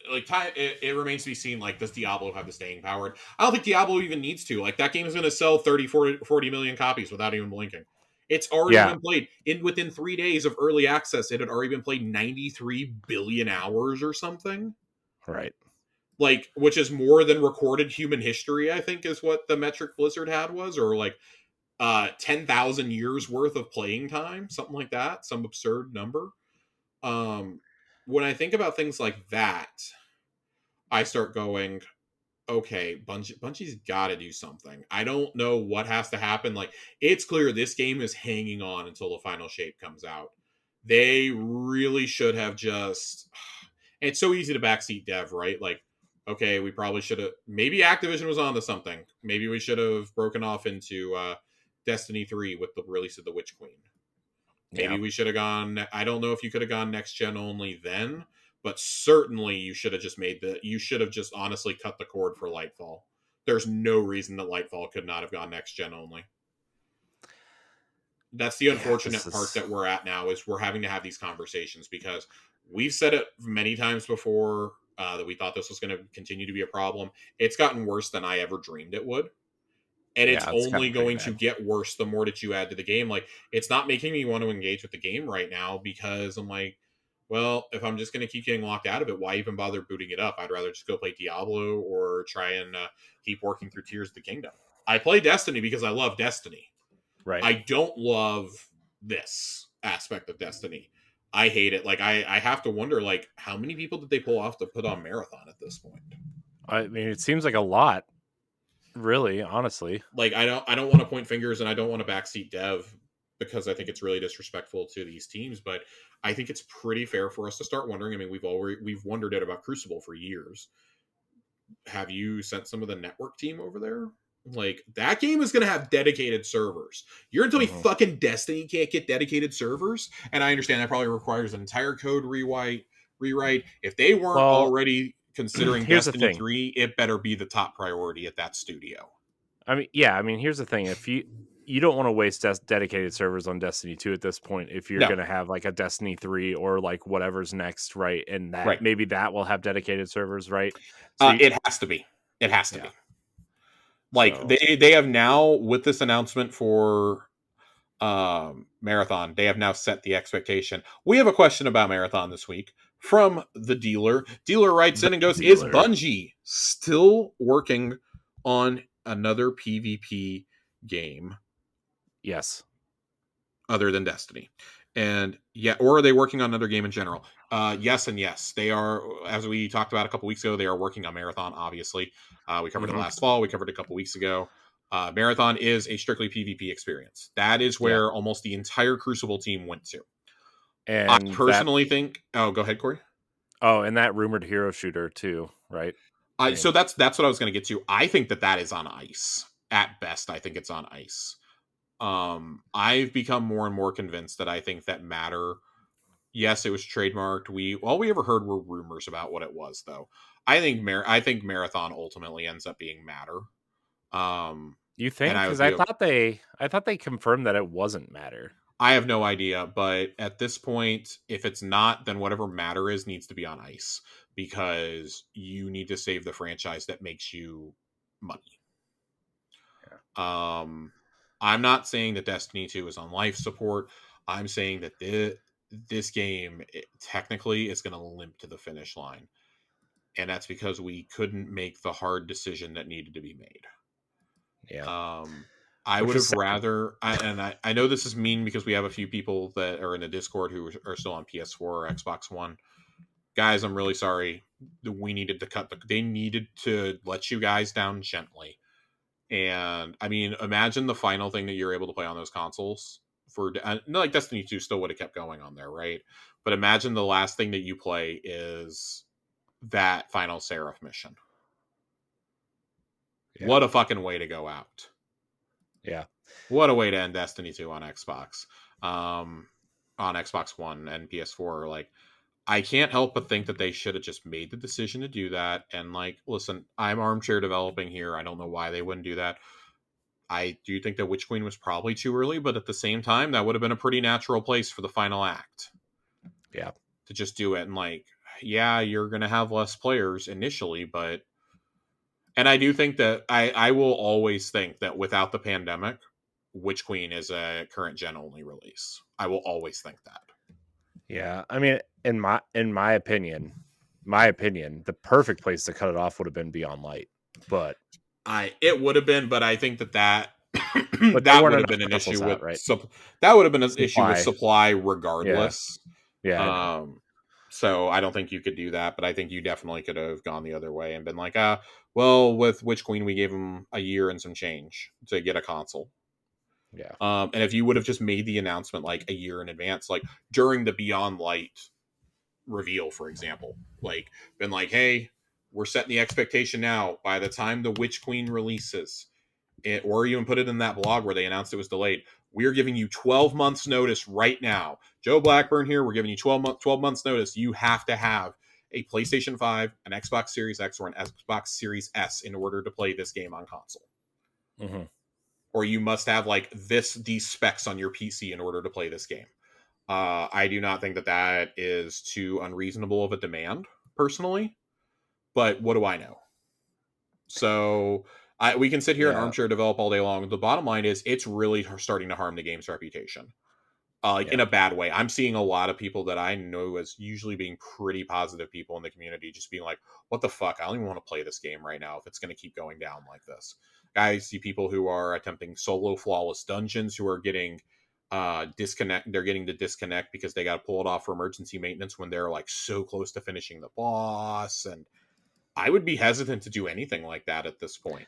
like, it remains to be seen. Like, does Diablo have the staying power? I don't think Diablo even needs to. Like, that game is going to sell 40 million copies without even blinking. It's already been played within 3 days of early access. It had already been played 93 billion hours or something. Right. Like, which is more than recorded human history, I think, is what the metric Blizzard had was, or like 10,000 years worth of playing time, something like that, some absurd number. When I think about things like that, I start going, okay, Bungie's got to do something. I don't know what has to happen. Like, it's clear this game is hanging on until the final shape comes out. They really should have just. It's so easy to backseat dev, right? Like, okay, we probably should have. Maybe Activision was onto something. Maybe we should have broken off into Destiny 3 with the release of the Witch Queen. Maybe Yeah. we should have gone. I don't know if you could have gone next gen only then, but certainly you should have just made the. You should have just honestly cut the cord for Lightfall. There's no reason that Lightfall could not have gone next gen only. That's the unfortunate part that we're at now, is we're having to have these conversations, because we've said it many times before that we thought this was going to continue to be a problem. It's gotten worse than I ever dreamed it would. And it's only going to get worse the more that you add to the game. Like, it's not making me want to engage with the game right now, because I'm like, well, if I'm just going to keep getting locked out of it, why even bother booting it up? I'd rather just go play Diablo or try and keep working through Tears of the Kingdom. I play Destiny because I love Destiny. Right. I don't love this aspect of Destiny. I hate it. Like, I have to wonder, like, how many people did they pull off to put on Marathon at this point? I mean, it seems like a lot. Really, honestly. Like, I don't want to point fingers, and I don't want to backseat dev, because I think it's really disrespectful to these teams, but I think it's pretty fair for us to start wondering. I mean, we've wondered it about Crucible for years. Have you sent some of the network team over there? Like, that game is going to have dedicated servers. You're going to tell me fucking Destiny can't get dedicated servers? And I understand that probably requires an entire code rewrite. If they weren't already considering Destiny 3, it better be the top priority at that studio. I mean, here's the thing. If you don't want to waste dedicated servers on Destiny 2 at this point, if you're going to have like a Destiny 3 or like whatever's next, right? And that maybe that will have dedicated servers, right? So it has to be. It has to be. Like, so they have now, with this announcement for Marathon, they have now set the expectation. We have a question about Marathon this week from the dealer. Dealer writes in and goes, is Bungie still working on another PvP game? Yes. Other than Destiny. And or are they working on another game in general? Yes and yes. They are, as we talked about a couple weeks ago, they are working on Marathon, obviously. We covered it last fall. We covered it a couple weeks ago. Marathon is a strictly PvP experience. That is where almost the entire Crucible team went to. And I personally think... Oh, go ahead, Corey. Oh, and that rumored hero shooter too, right? So that's what I was going to get to. I think that is on ice. At best, I think it's on ice. I've become more and more convinced that I think that Matter, yes, it was trademarked. All we ever heard were rumors about what it was, though. I think Marathon ultimately ends up being Matter. You think? Because I thought they confirmed that it wasn't Matter. I have no idea, but at this point, if it's not, then whatever Matter is needs to be on ice, because you need to save the franchise that makes you money. Yeah. I'm not saying that Destiny 2 is on life support. I'm saying that this game technically is going to limp to the finish line. And that's because we couldn't make the hard decision that needed to be made. Yeah. I would have rather, I know this is mean because we have a few people that are in the Discord who are still on PS4 or Xbox One. Guys, I'm really sorry. We needed to they needed to let you guys down gently. And I mean, imagine the final thing that you're able to play on those consoles like Destiny 2 still would have kept going on there, right? But imagine the last thing that you play is that final Seraph mission. Yeah. What a fucking way to go out. Yeah. What a way to end Destiny 2 on Xbox. On Xbox One and PS4. Like, I can't help but think that they should have just made the decision to do that. And like, listen, I'm armchair developing here. I don't know why they wouldn't do that. I do think that Witch Queen was probably too early, but at the same time, that would have been a pretty natural place for the final act. Yeah. To just do it. And like, yeah, you're going to have less players initially, but... And I do think that I will always think that without the pandemic, Witch Queen is a current gen only release. I will always think that. Yeah. I mean, in my opinion, the perfect place to cut it off would have been Beyond Light. But it would have been, but I think that that would have been an issue with that would have been an issue with supply regardless. Yeah. So I don't think you could do that, but I think you definitely could have gone the other way and been like, well, with Witch Queen, we gave them a year and some change to get a console. Yeah. And if you would have just made the announcement like a year in advance, like during the Beyond Light reveal, for example, like been like, hey, we're setting the expectation now. By the time the Witch Queen releases, or even put it in that blog where they announced it was delayed, we're giving you 12 months notice right now. Joe Blackburn here, we're giving you 12 months notice. You have to have a PlayStation 5, an Xbox Series X, or an Xbox Series S in order to play this game on console. Mm-hmm. Or you must have like these specs on your PC in order to play this game. I do not think that is too unreasonable of a demand, personally. But what do I know? So we can sit here and armchair develop all day long. The bottom line is it's really starting to harm the game's reputation. In a bad way. I'm seeing a lot of people that I know as usually being pretty positive people in the community just being like, what the fuck? I don't even want to play this game right now if it's going to keep going down like this. I see people who are attempting solo flawless dungeons who are getting disconnect. They're getting to disconnect because they got to pull it off for emergency maintenance when they're like so close to finishing the boss. And I would be hesitant to do anything like that at this point.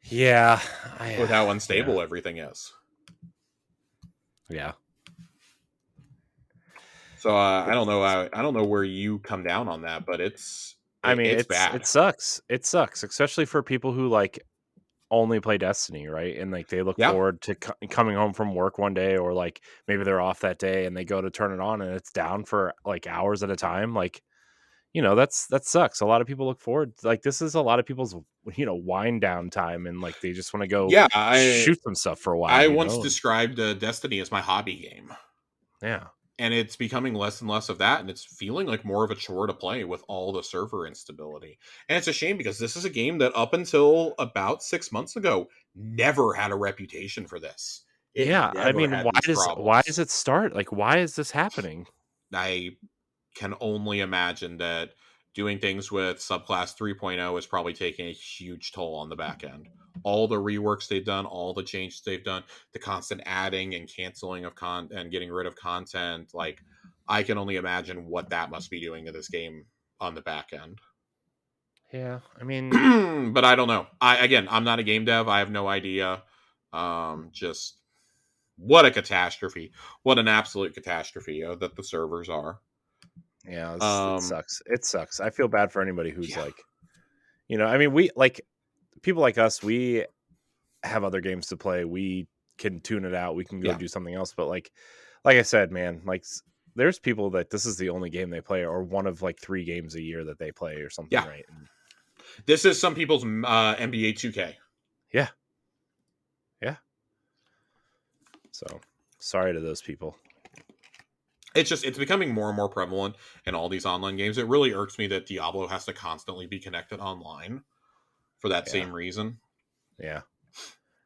Yeah. With how unstable everything is. Yeah. So I don't know. I don't know where you come down on that, but it's bad. It sucks. It sucks, especially for people who like only play Destiny, right? And like they look forward to coming home from work one day, or like maybe they're off that day and they go to turn it on and it's down for like hours at a time. Like, that sucks. A lot of people look forward. Like this is a lot of people's wind down time, and like they just want to go shoot some stuff for a while. I once described Destiny as my hobby game. Yeah. And it's becoming less and less of that, and it's feeling like more of a chore to play with all the server instability. And it's a shame because this is a game that up until about 6 months ago never had a reputation for this. I mean, why does it start? Like, why is this happening? I can only imagine that doing things with subclass 3.0 is probably taking a huge toll on the back end. All the reworks they've done, all the changes they've done, the constant adding and canceling of and getting rid of content. Like, I can only imagine what that must be doing to this game on the back end. Yeah, I mean, but I don't know. I'm not a game dev. I have no idea. Just what a catastrophe! What an absolute catastrophe that the servers are. Yeah, it sucks. It sucks. I feel bad for anybody who's like, I mean, we like people like us. We have other games to play. We can tune it out. We can go do something else. But like I said, man, like there's people that this is the only game they play, or one of like 3 games a year that they play, or something. Right? And this is some people's NBA 2K. Yeah. Yeah. So sorry to those people. It's becoming more and more prevalent in all these online games. It really irks me that Diablo has to constantly be connected online for that same reason. Yeah.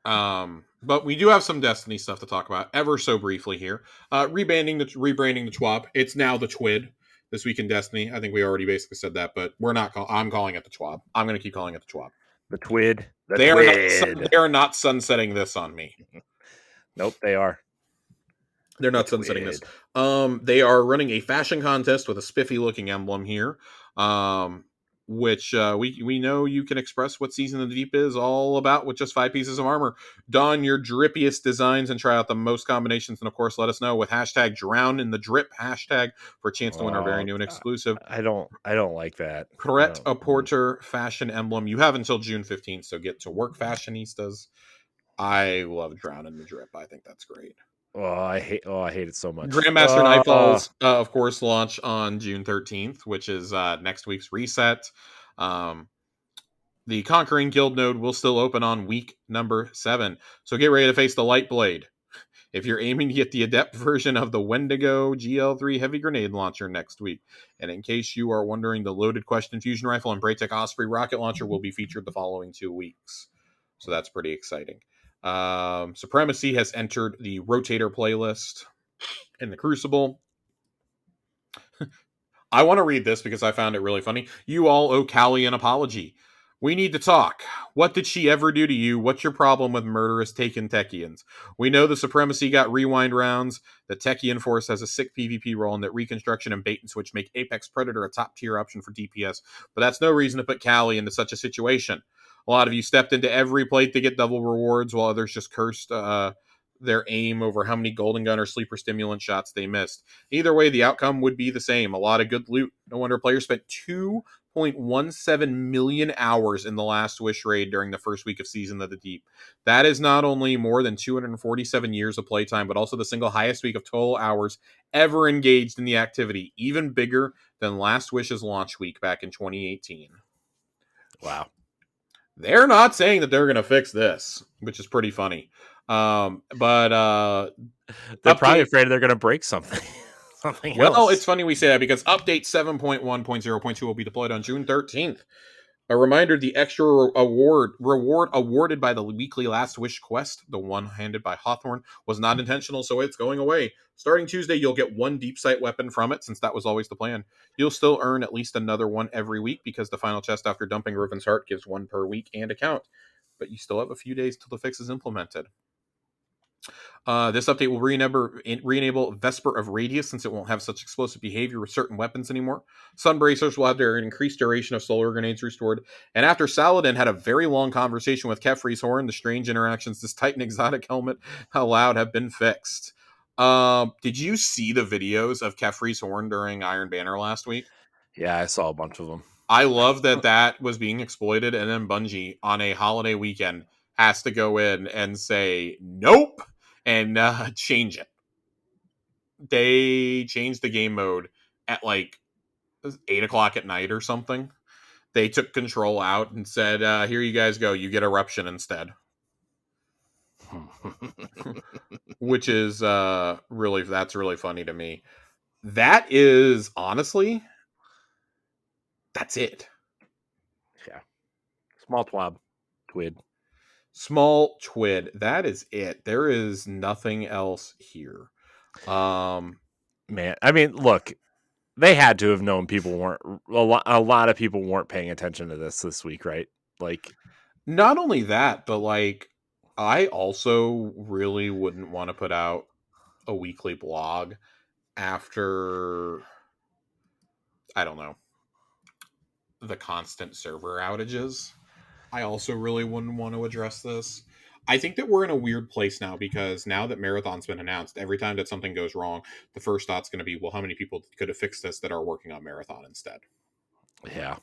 But we do have some Destiny stuff to talk about ever so briefly here. Rebranding the TWAB. It's now the TWID this week in Destiny. I think we already basically said that, but we're not. I'm calling it the TWAB. I'm going to keep calling it the TWAB. The TWID. They are not sunsetting this on me. Nope, they are. They're not sunsetting this. They are running a fashion contest with a spiffy looking emblem here, which we know you can express what Season of the Deep is all about with just 5 pieces of armor. Don your drippiest designs and try out the most combinations, and of course let us know with hashtag drown in the drip hashtag for a chance to win our very new and exclusive. I don't like that. Pret a Porter fashion emblem. You have until June 15th, so get to work, fashionistas. I love drown in the drip. I think that's great. I hate it so much. Grandmaster Nightfalls, of course, launch on June 13th, which is next week's reset. The Conquering Guild node will still open on week number 7. So get ready to face the Lightblade. If you're aiming to get the Adept version of the Wendigo GL3 heavy grenade launcher next week. And in case you are wondering, the Loaded Question Fusion Rifle and Braytech Osprey rocket launcher will be featured the following 2 weeks. So that's pretty exciting. Supremacy has entered the Rotator playlist in the Crucible. I want to read this because I found it really funny. You all owe Callie an apology. We need to talk. What did she ever do to you? What's your problem with murderous Taken Techians? We know the Supremacy got rewind rounds, that Techian Force has a sick PvP role, and that Reconstruction and Bait and Switch make Apex Predator a top tier option for DPS, but that's no reason to put Callie into such a situation. A lot of you stepped into every plate to get double rewards, while others just cursed their aim over how many Golden Gun or Sleeper Stimulant shots they missed. Either way, the outcome would be the same. A lot of good loot. No wonder players spent 2.17 million hours in the last Wish raid during the first week of Season of the Deep. That is not only more than 247 years of playtime, but also the single highest week of total hours ever engaged in the activity, even bigger than last Wish's launch week back in 2018. Wow. They're not saying that they're going to fix this, which is pretty funny. But they're probably afraid they're going to break something. Something else. Well, it's funny we say that because update 7.1.0.2 will be deployed on June 13th. A reminder, the extra reward awarded by the weekly Last Wish quest, the one handed by Hawthorne, was not intentional, so it's going away. Starting Tuesday, you'll get one deep sight weapon from it, since that was always the plan. You'll still earn at least another one every week, because the final chest after dumping Riven's Heart gives one per week and account. But you still have a few days till the fix is implemented. This update will re-enable Vesper of Radius, since it won't have such explosive behavior with certain weapons anymore. Sunbracers will have their increased duration of solar grenades restored. And after Saladin had a very long conversation with Kefri's Horn, the strange interactions this Titan exotic helmet allowed have been fixed. Did you see the videos of Kefri's Horn during Iron Banner last week? Yeah, I saw a bunch of them. I love that was being exploited, and then Bungie on a holiday weekend has to go in and say, nope, and change it. They changed the game mode at like 8 o'clock at night or something. They took control out and said, here you guys go. You get Eruption instead. Which is that's really funny to me. That is, honestly, that's it. Yeah. Small TWAB. Twid. Small twid. That is it. There is nothing else here. Man, I mean, look, they had to have known people weren't a lot of people weren't paying attention to this week, right? Like, not only that, but like, I also really wouldn't want to put out a weekly blog after, I don't know, the constant server outages. I also really wouldn't want to address this. I think that we're in a weird place now, because now that Marathon's been announced, every time that something goes wrong, the first thought's going to be, well, how many people could have fixed this that are working on Marathon instead? Yeah.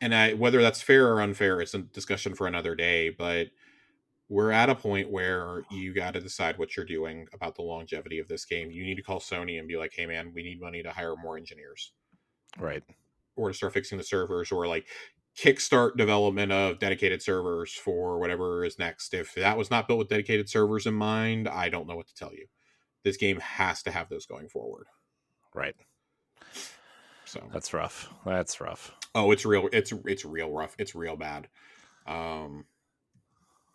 And whether that's fair or unfair, it's a discussion for another day, but we're at a point where you got to decide what you're doing about the longevity of this game. You need to call Sony and be like, hey man, we need money to hire more engineers. Right. Or to start fixing the servers, or like kickstart development of dedicated servers for whatever is next. If that was not built with dedicated servers in mind, I don't know what to tell you. This game has to have those going forward. Right. So that's rough. Oh, it's real. It's real rough. It's real bad.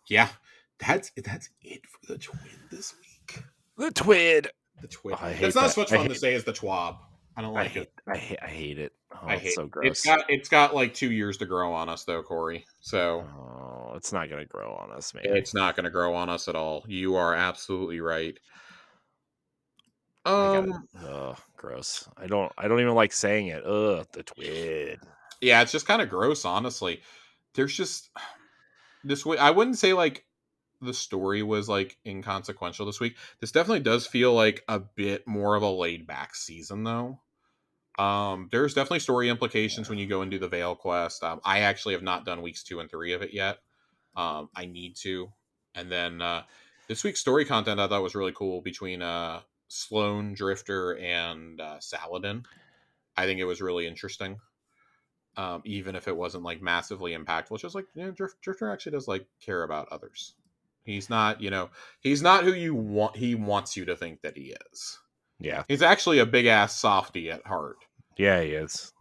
Yeah, that's it for the Twid this week. The Twid. Oh, that's not as much fun to say as the TWAB. I don't like it. I hate it. Oh, I hate it's so gross. It's got like 2 years to grow on us, though, Corey. So it's not going to grow on us, man. It's not going to grow on us at all. You are absolutely right. Gross. I don't even like saying it. The Twid. Yeah, it's just kind of gross, honestly. There's just this way. I wouldn't say like the story was like inconsequential this week. This definitely does feel like a bit more of a laid back season, though. There's definitely story implications when you go and do the Veil quest. I actually have not done weeks 2 and 3 of it yet. I need to. And then this week's story content I thought was really cool between Sloan, Drifter, and Saladin. I think it was really interesting. Even if it wasn't like massively impactful, it's just like, Drifter actually does like care about others. He's not, he's not who you want. He wants you to think that he is. Yeah. He's actually a big ass softy at heart. Yeah, he is.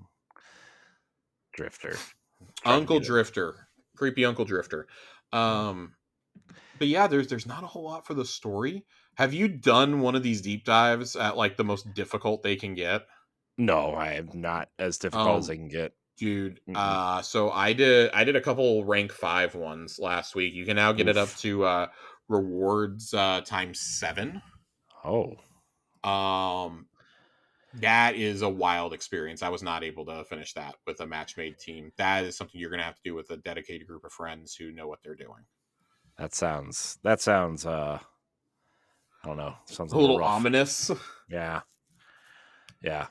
Drifter. Uncle Drifter. Creepy Uncle Drifter. But yeah, there's not a whole lot for the story. Have you done one of these deep dives at like the most difficult they can get? No, I am not as difficult as they can get. Dude, Mm-mm. so I did a couple rank 5 ones last week. You can now get it up Oof. to rewards times 7. Oh, Um that is a wild experience. I was not able to finish that with a match made team. That is something you're going to have to do with a dedicated group of friends who know what they're doing. that sounds I don't know. Sounds a A little little rough. ominous. Yeah. Yeah.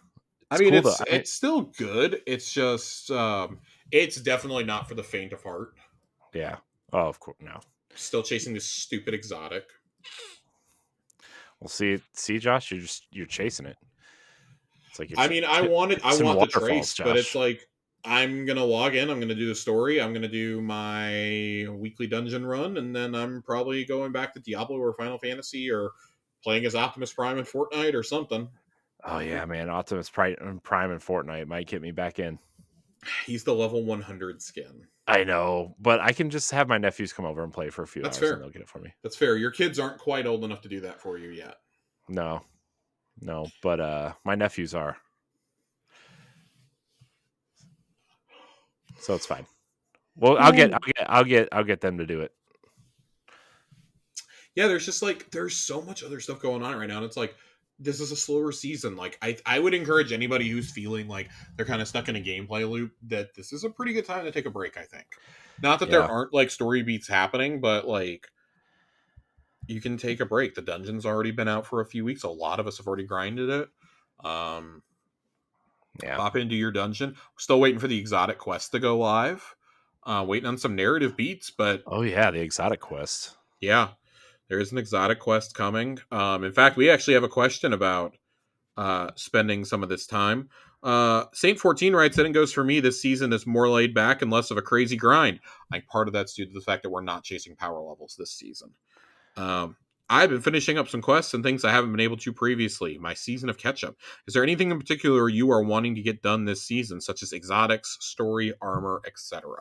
I It's mean, cool though. it's still good. It's just it's definitely not for the faint of heart. Yeah. Oh, of course. No. Still chasing this stupid exotic. Well, see, Josh, you're chasing it. It's like I mean, I chasing want the waterfalls, trace, but it's Josh. like I'm gonna log in. I'm gonna do the story. I'm gonna do my weekly dungeon run, and then I'm probably going back to Diablo or Final Fantasy or playing as Optimus Prime in Fortnite or something. Oh yeah, man. Optimus Prime and Fortnite might get me back in. He's the level 100 skin. I know, but I can just have my nephews come over and play for a few That's hours, and fair. they'll get it for me. That's fair. Your kids aren't quite old enough to do that for you yet. No, no, but my nephews are, so it's fine. Well, Ooh. I'll get them to do it. Yeah, there's just like there's so much other stuff going on right now, and it's like this is a slower season. Like I would encourage anybody who's feeling like they're kind of stuck in a gameplay loop that this is a pretty good time to take a break. I think, not that there Yeah, aren't like story beats happening, but like you can take a break. The dungeon's already been out for a few weeks. A lot of us have already grinded it. Um, yeah. Pop into your dungeon. Still waiting for the exotic quest to go live. Waiting on some narrative beats, but Oh yeah, the exotic quest. yeah, there is an exotic quest coming. In fact, we actually have a question about spending some of this time. Saint 14 writes that it goes for me this season is more laid back and less of a crazy grind. I think part of that's due to the fact that we're not chasing power levels this season. Um, I've been finishing up some quests and things I haven't been able to previously. My season of catch up. Is there anything in particular you are wanting to get done this season, such as exotics, story, armor, etc.?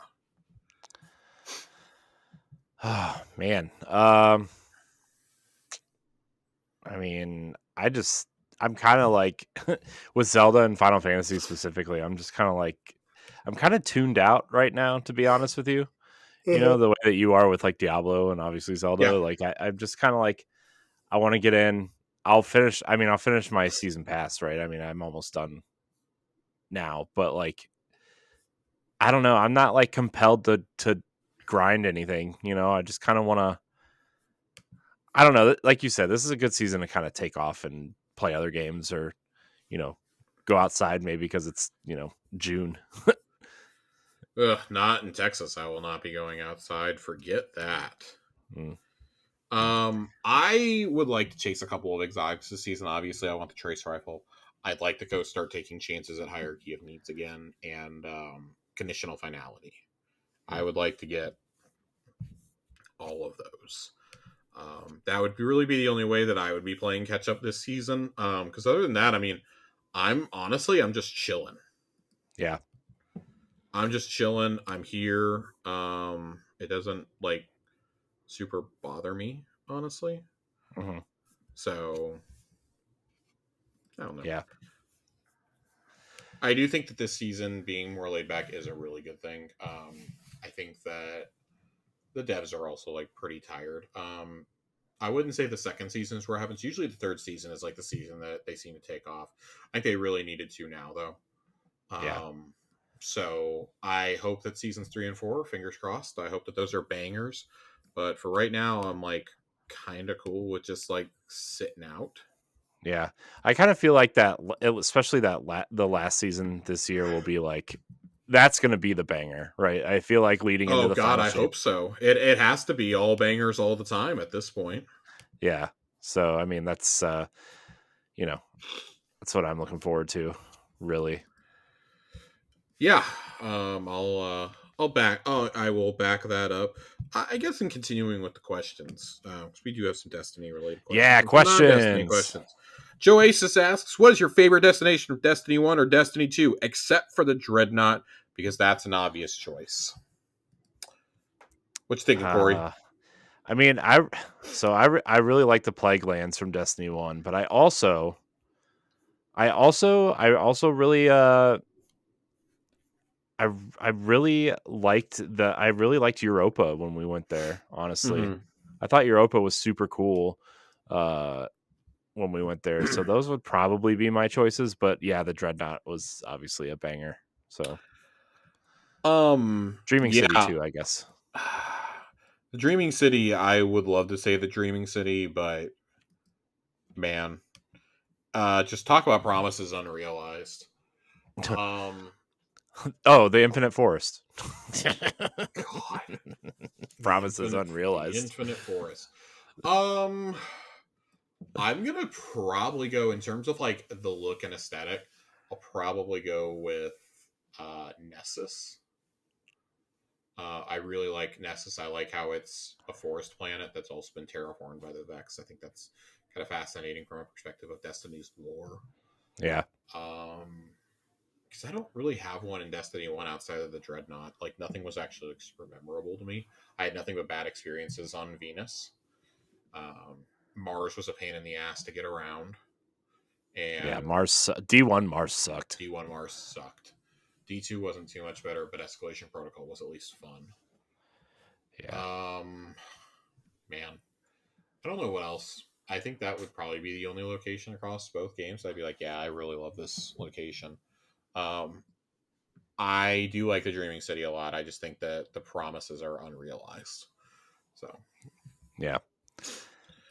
Oh man. I mean, I'm kind of like with Zelda and Final Fantasy specifically. I'm just kind of like I'm kind of tuned out right now, to be honest with you. You know, the way that you are with like Diablo and obviously Yeah. Zelda. Like I'm just kind of like I want to get in. I'll finish. I mean, I'll finish my season pass, right? I mean, I'm almost done now, but like I don't know. I'm not like compelled to grind anything. You know, I just kind of want to. I don't know. Like you said, this is a good season to kind of take off and play other games, or you know, go outside maybe because it's June. Ugh, not in Texas. I will not be going outside. Forget that. Mm, I would like to chase a couple of exotics this season. Obviously, I want the trace rifle. I'd like to go start taking chances at hierarchy of needs again and conditional finality. I mm. would like to get all of those. That would really be the only way that I would be playing catch up this season. Because other than that, I mean, I'm just chilling. Yeah. I'm just chilling. I'm here. It doesn't like super bother me, honestly. Hmm. So I don't know. Yeah. I do think that this season being more laid back is a really good thing. I think that the devs are also like pretty tired. I wouldn't say the second season is where it happens. Usually the third season is like the season that they seem to take off. I think they really needed to now though. Yeah. So I hope that seasons 3 and 4, fingers crossed. I hope that those are bangers. But for right now, I'm like kind of cool with just like sitting out. Yeah. I kind of feel like that, especially the last season this year will be like that's going to be the banger, right? I feel like leading into Oh the God, final I shape. hope so. It has to be all bangers all the time at this point. Yeah. So I mean, that's you know, that's what I'm looking forward to, really. Yeah. I'll back. Oh, I will back that up. I guess in continuing with the questions, because we do have some Destiny related questions Yeah. and some non-Destiny Questions. questions. Joasis asks, "What is your favorite destination of Destiny 1 or Destiny 2, except for the Dreadnought? Because that's an obvious choice." What you thinking, Corey? Uh, I mean, I really like the Plague Lands from Destiny 1, but I also really I really liked Europa when we went there, honestly. Mm-hmm. I thought Europa was super cool when we went there. So those would probably be my choices, but yeah, the Dreadnought was obviously a banger. So Dreaming City Yeah. too, I guess. The Dreaming City, I would love to say the Dreaming City, but man, just talk about promises unrealized. Um, Oh, the Infinite Forest. God, Promises the unrealized. Infinite Forest. Um, I'm gonna probably go in terms of like the look and aesthetic. I'll probably go with Nessus. I really like Nessus. I like how it's a forest planet that's also been terraformed by the Vex. I think that's kind of fascinating from a perspective of Destiny's lore. Yeah. Because I don't really have one in Destiny 1 outside of the Dreadnought. Like, nothing was actually like, super memorable to me. I had nothing but bad experiences on Venus. Mars was a pain in the ass to get around. Yeah, And D1 Mars sucked. D1 Mars sucked. D2 wasn't too much better, but Escalation Protocol was at least fun. Yeah. Man, I don't know what else. I think that would probably be the only location across both games. I'd be like, yeah, I really love this location. Um, I do like the Dreaming City a lot. I just think that the promises are unrealized. So Yeah.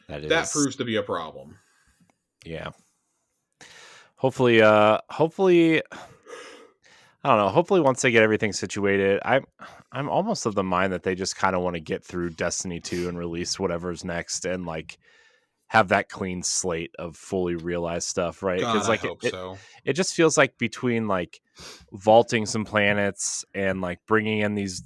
That proves to be a problem. Yeah. Hopefully I don't know. Hopefully, once they get everything situated, I'm almost of the mind that they just kind of want to get through Destiny 2 and release whatever's next, and like have that clean slate of fully realized stuff, right? God, Because I like hope so. it just feels like between like vaulting some planets and like bringing in these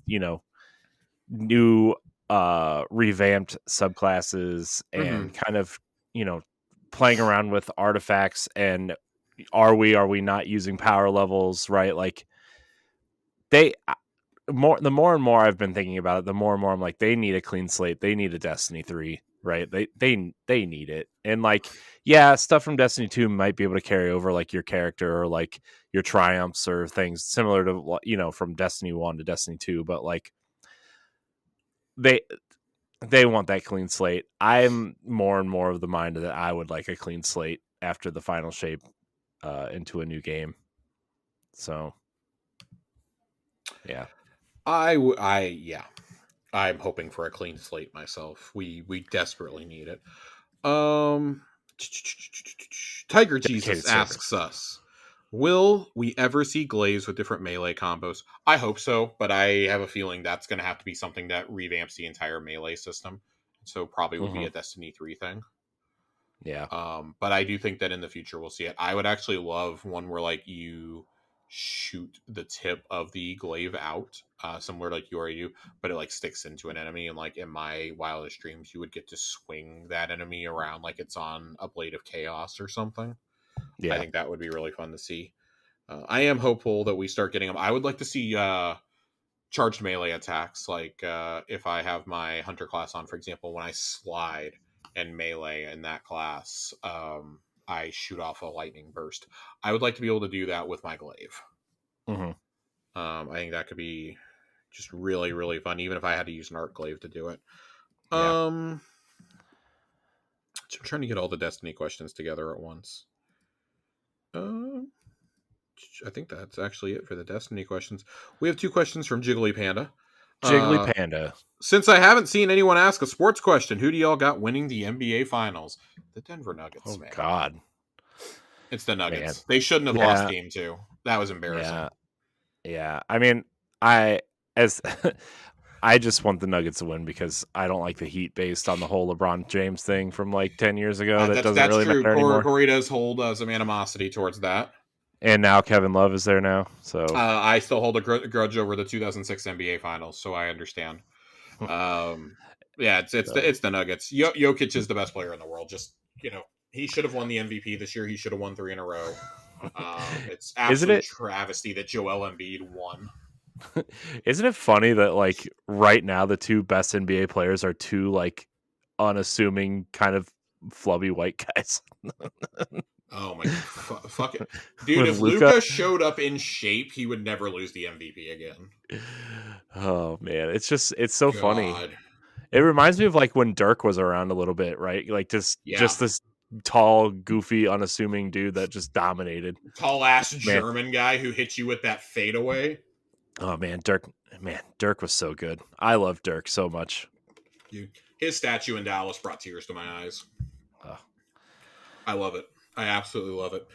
new revamped subclasses and kind of playing around with artifacts and are we not using power levels, right? Like they the more and more I've been thinking about it, the more and more I'm like, they need a clean slate. They need a Destiny 3, right? They need it. And like, yeah, stuff from Destiny 2 might be able to carry over, like your character or like your triumphs or things similar to from Destiny 1 to Destiny 2, but like they want that clean slate. I'm more and more of the mind that I would like a clean slate after the final shape into a new game. So yeah. Yeah. I'm hoping for a clean slate myself. We desperately need it. Tiger Jesus Dedicated server. asks us, will we ever see glaives with different melee combos? I hope so, but I have a feeling that's going to have to be something that revamps the entire melee system. So probably would be a Destiny 3 thing. Yeah. But I do think that in the future we'll see it. I would actually love one where like you shoot the tip of the glaive out, similar to like you, but it like sticks into an enemy. And like in my wildest dreams, you would get to swing that enemy around like it's on a blade of chaos or something. Yeah. I think that would be really fun to see. I am hopeful that we start getting them. I would like to see charged melee attacks. Like if I have my hunter class on, for example, when I slide and melee in that class, I shoot off a lightning burst. I would like to be able to do that with my glaive. I think that could be just really, really fun, even if I had to use an art glaive to do it. Yeah. I'm trying to get all the Destiny questions together at once. I think that's actually it for the Destiny questions. We have 2 questions from Jiggly Panda. Jiggly Panda. Since I haven't seen anyone ask a sports question, who do y'all got winning the NBA Finals? The Denver Nuggets, Oh man. God. It's the Nuggets. Man. They shouldn't have lost game 2. That was embarrassing. Yeah. Yeah. I mean, I just want the Nuggets to win because I don't like the Heat based on the whole LeBron James thing from like 10 years ago. That doesn't that's really true. matter anymore. Corey does hold some animosity towards that. And now Kevin Love is there now. So I still hold a grudge over the 2006 NBA Finals, so I understand. Yeah, it's the Nuggets. Jokic is the best player in the world. Just he should have won the MVP this year. He should have won 3 in a row. It's absolute travesty that Joel Embiid won. Isn't it funny that like right now the 2 best NBA players are 2 like unassuming kind of flubby white guys? Oh my fuck it. Dude, with if Luca. Luca showed up in shape, he would never lose the MVP again. Oh man, it's so funny. God. It reminds me of like when Dirk was around a little bit, right? Like Yeah. just this tall, goofy, unassuming dude that just dominated. Tall ass Man, German guy who hit you with that fadeaway. oh man, Dirk was so good. I love Dirk so much. Dude, his statue in Dallas brought tears to my eyes. Oh, I love it. I absolutely love it.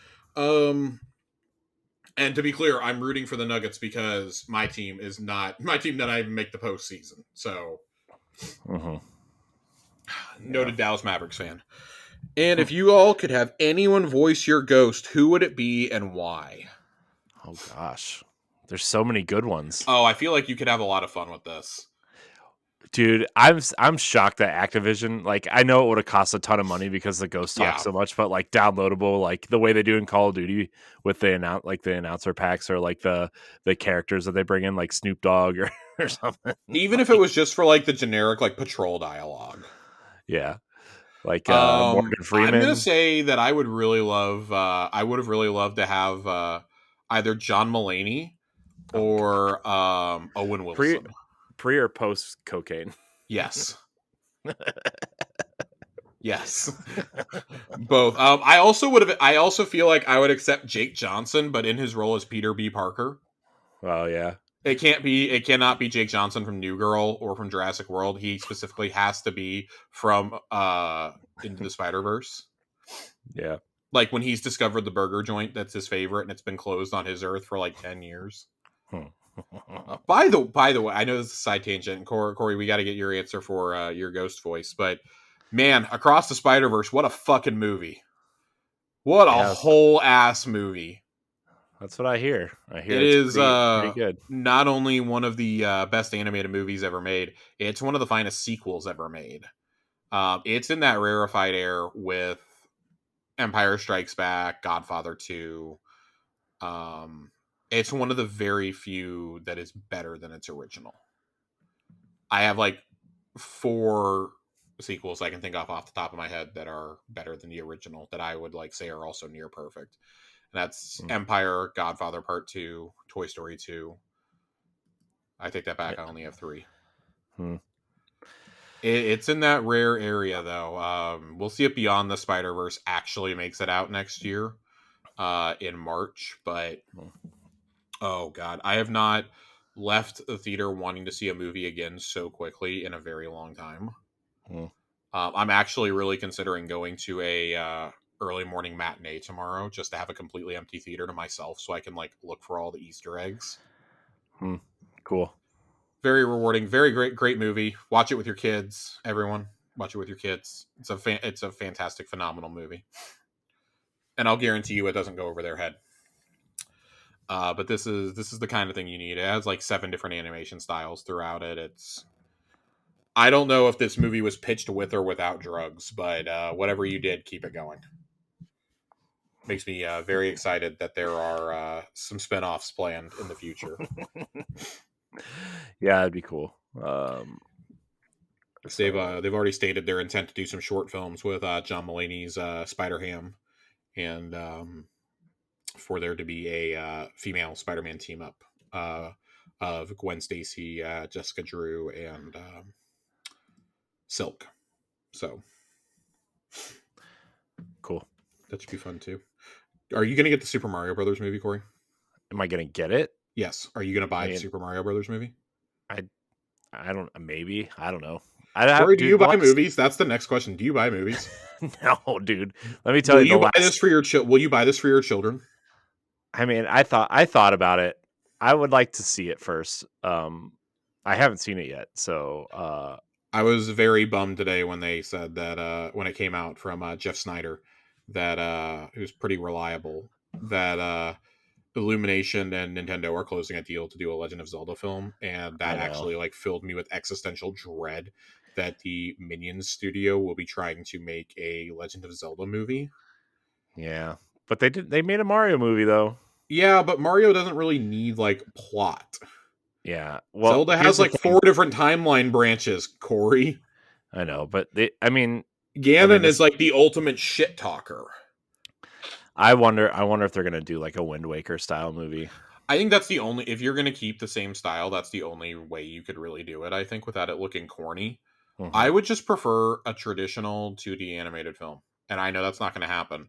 And to be clear, I'm rooting for the Nuggets because my team is not my team that I even make the postseason. So, noted Dallas Mavericks fan. And if you all could have anyone voice your ghost, who would it be and why? oh gosh, there's so many good ones. Oh, I feel like you could have a lot of fun with this. Dude, I'm shocked that Activision, like, I know it would have cost a ton of money because the ghost talks so much, but like downloadable, like the way they do in Call of Duty with the announcer packs or like the characters that they bring in, like Snoop Dogg or something. Even if it was just for like the generic like patrol dialogue. Yeah, like Morgan Freeman. I'm gonna say that I would have really loved to have either John Mulaney or Owen Wilson. Pre or post cocaine. Yes. Yes. Both. I also feel like I would accept Jake Johnson, but in his role as Peter B. Parker. Oh yeah. It cannot be Jake Johnson from New Girl or from Jurassic World. He specifically has to be from Into the Spider-Verse. Yeah. Like when he's discovered the burger joint that's his favorite and it's been closed on his Earth for like 10 years. By the way, I know this is a side tangent. Corey, we got to get your answer for your ghost voice. But man, Across the Spider-Verse, what a fucking movie. What a whole ass movie. That's what I hear. It is pretty good. Not only one of the best animated movies ever made, it's one of the finest sequels ever made. It's in that rarefied air with Empire Strikes Back, Godfather 2. It's one of the very few that is better than its original. I have like 4 sequels I can think off the top of my head that are better than the original that I would like say are also near perfect. And that's Empire, Godfather Part 2, Toy Story 2. I take that back. I only have 3. It's in that rare area, though. We'll see if Beyond the Spider-Verse actually makes it out next year in March. But, oh, God. I have not left the theater wanting to see a movie again so quickly in a very long time. I'm actually really considering going to a early morning matinee tomorrow just to have a completely empty theater to myself so I can like look for all the Easter eggs. Cool. Very rewarding. Very great movie. Watch it with your kids. Everyone, watch it with your kids. It's a fantastic, phenomenal movie. And I'll guarantee you it doesn't go over their head. But this is the kind of thing you need. It has like 7 different animation styles throughout it. I don't know if this movie was pitched with or without drugs, but whatever you did, keep it going. Makes me very excited that there are some spinoffs planned in the future. Yeah, that'd be cool. They've already stated their intent to do some short films with John Mulaney's Spider-Ham, and for there to be a female Spider-Man team up of Gwen Stacy, Jessica Drew, and Silk. So cool. That should be fun too. Are you going to get the Super Mario Brothers movie, Corey? Am I going to get it? Yes. Are you going to buy the Super Mario Brothers movie? I don't. Maybe. I don't know. Corey, do you buy movies? That's the next question. Do you buy movies? No, dude. Let me tell you. Will you buy this for your children? I mean, I thought about it. I would like to see it first. I haven't seen it yet, so. I was very bummed today when they said that when it came out from Jeff Snyder, that it was pretty reliable, that Illumination and Nintendo are closing a deal to do a Legend of Zelda film, and that actually like filled me with existential dread that the Minions studio will be trying to make a Legend of Zelda movie. Yeah, but they made a Mario movie though. Yeah, but Mario doesn't really need like plot. Yeah, well, Zelda has like 4 different timeline branches, Corey. I know, but Ganon is like the ultimate shit talker. I wonder if they're gonna do like a Wind Waker style movie. I think that's the only, if you're going to keep the same style, that's the only way you could really do it, I think, without it looking corny. Hmm. I would just prefer a traditional 2D animated film. And I know that's not going to happen,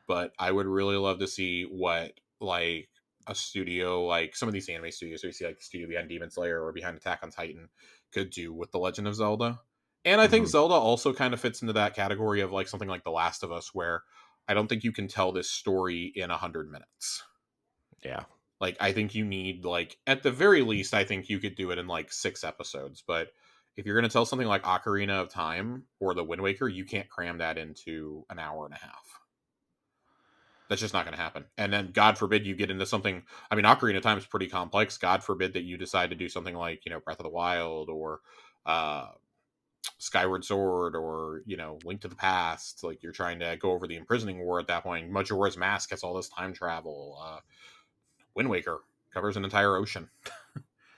but I would really love to see what, like, a studio, like some of these anime studios, so you see like the studio behind Demon Slayer or behind Attack on Titan, could do with The Legend of Zelda. And I think Hmm. Zelda also kind of fits into that category of like something like The Last of Us, where I don't think you can tell this story in 100 minutes. Yeah. Like, I think you need, like, at the very least, I think you could do it in like 6 episodes. But if you're going to tell something like Ocarina of Time or The Wind Waker, you can't cram that into an hour and a half. That's just not going to happen. And then, God forbid, you get into something. I mean, Ocarina of Time is pretty complex. God forbid that you decide to do something like, Breath of the Wild or uh, Skyward Sword or, Link to the Past. Like, you're trying to go over the imprisoning war at that point. Majora's Mask has all this time travel. Wind Waker covers an entire ocean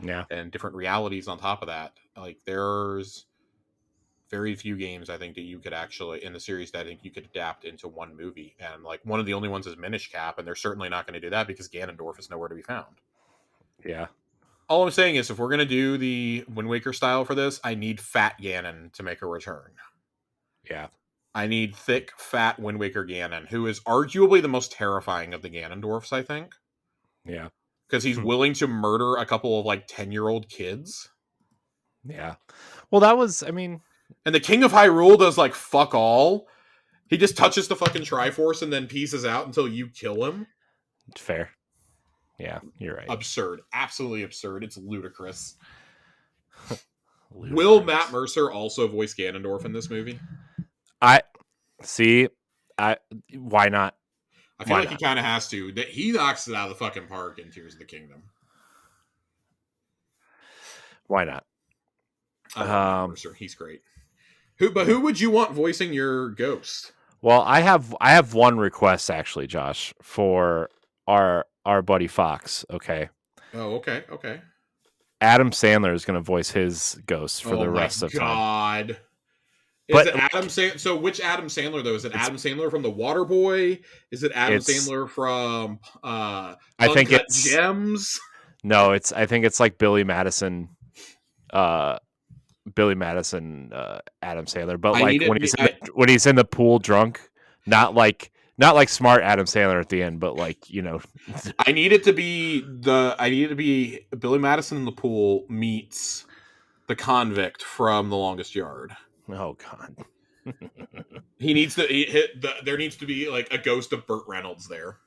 Yeah. and different realities on top of that. Like, there's very few games I think that you could actually in the series that I think you could adapt into one movie. And like one of the only ones is Minish Cap, and they're certainly not going to do that because Ganondorf is nowhere to be found. Yeah. All I'm saying is if we're going to do the Wind Waker style for this, I need Fat Ganon to make a return. Yeah. I need thick, fat Wind Waker Ganon, who is arguably the most terrifying of the Ganondorfs, I think. Yeah. Because he's willing to murder a couple of like 10-year-old kids. Yeah. Well, that was, I mean, And the King of Hyrule does like fuck all. He just touches the fucking Triforce and then pieces out until you kill him. fair. Yeah, you're right. Absurd. Absolutely absurd. It's ludicrous. Ludicrous. Will Matt Mercer also voice Ganondorf in this movie? I see. Why not? I feel like he kind of has to. He knocks it out of the fucking park in Tears of the Kingdom. Why not? I love Matt Mercer. He's great. Who would you want voicing your ghost? Well, I have one request actually, Josh, for our buddy Fox. Okay. Oh, okay. Adam Sandler is going to voice his ghost for the rest of time. God. Is it Adam Sandler? So which Adam Sandler though? Is it Adam Sandler from The Waterboy? Is it Adam Sandler from I think it's Gems? No, I think it's like Billy Madison Adam Sandler, but like when he's in the pool drunk, not like smart Adam Sandler at the end, but like, I need it to be Billy Madison in the pool meets the convict from The Longest Yard. Oh God. He needs to there needs to be like a ghost of Burt Reynolds there.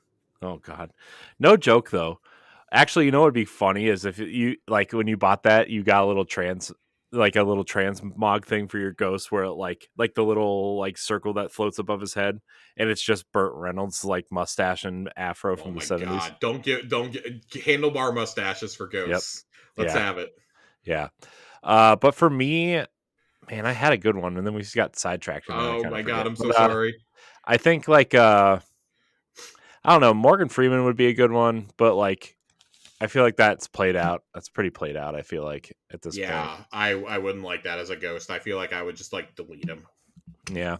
Oh God. No joke though. Actually, you know what would be funny is if you like when you bought that, you got a little transmog thing for your ghost where it like the little like circle that floats above his head, and it's just Burt Reynolds like mustache and afro from the 70s. God. Don't get handlebar mustaches for ghosts. Yep. Let's have it. Yeah. But for me, man, I had a good one, and then we just got sidetracked. Oh my God, I'm so sorry. I think like I don't know, Morgan Freeman would be a good one, but like I feel like that's played out. That's pretty played out, I feel like, at this point. Yeah, I wouldn't like that as a ghost. I feel like I would just like delete him. Yeah.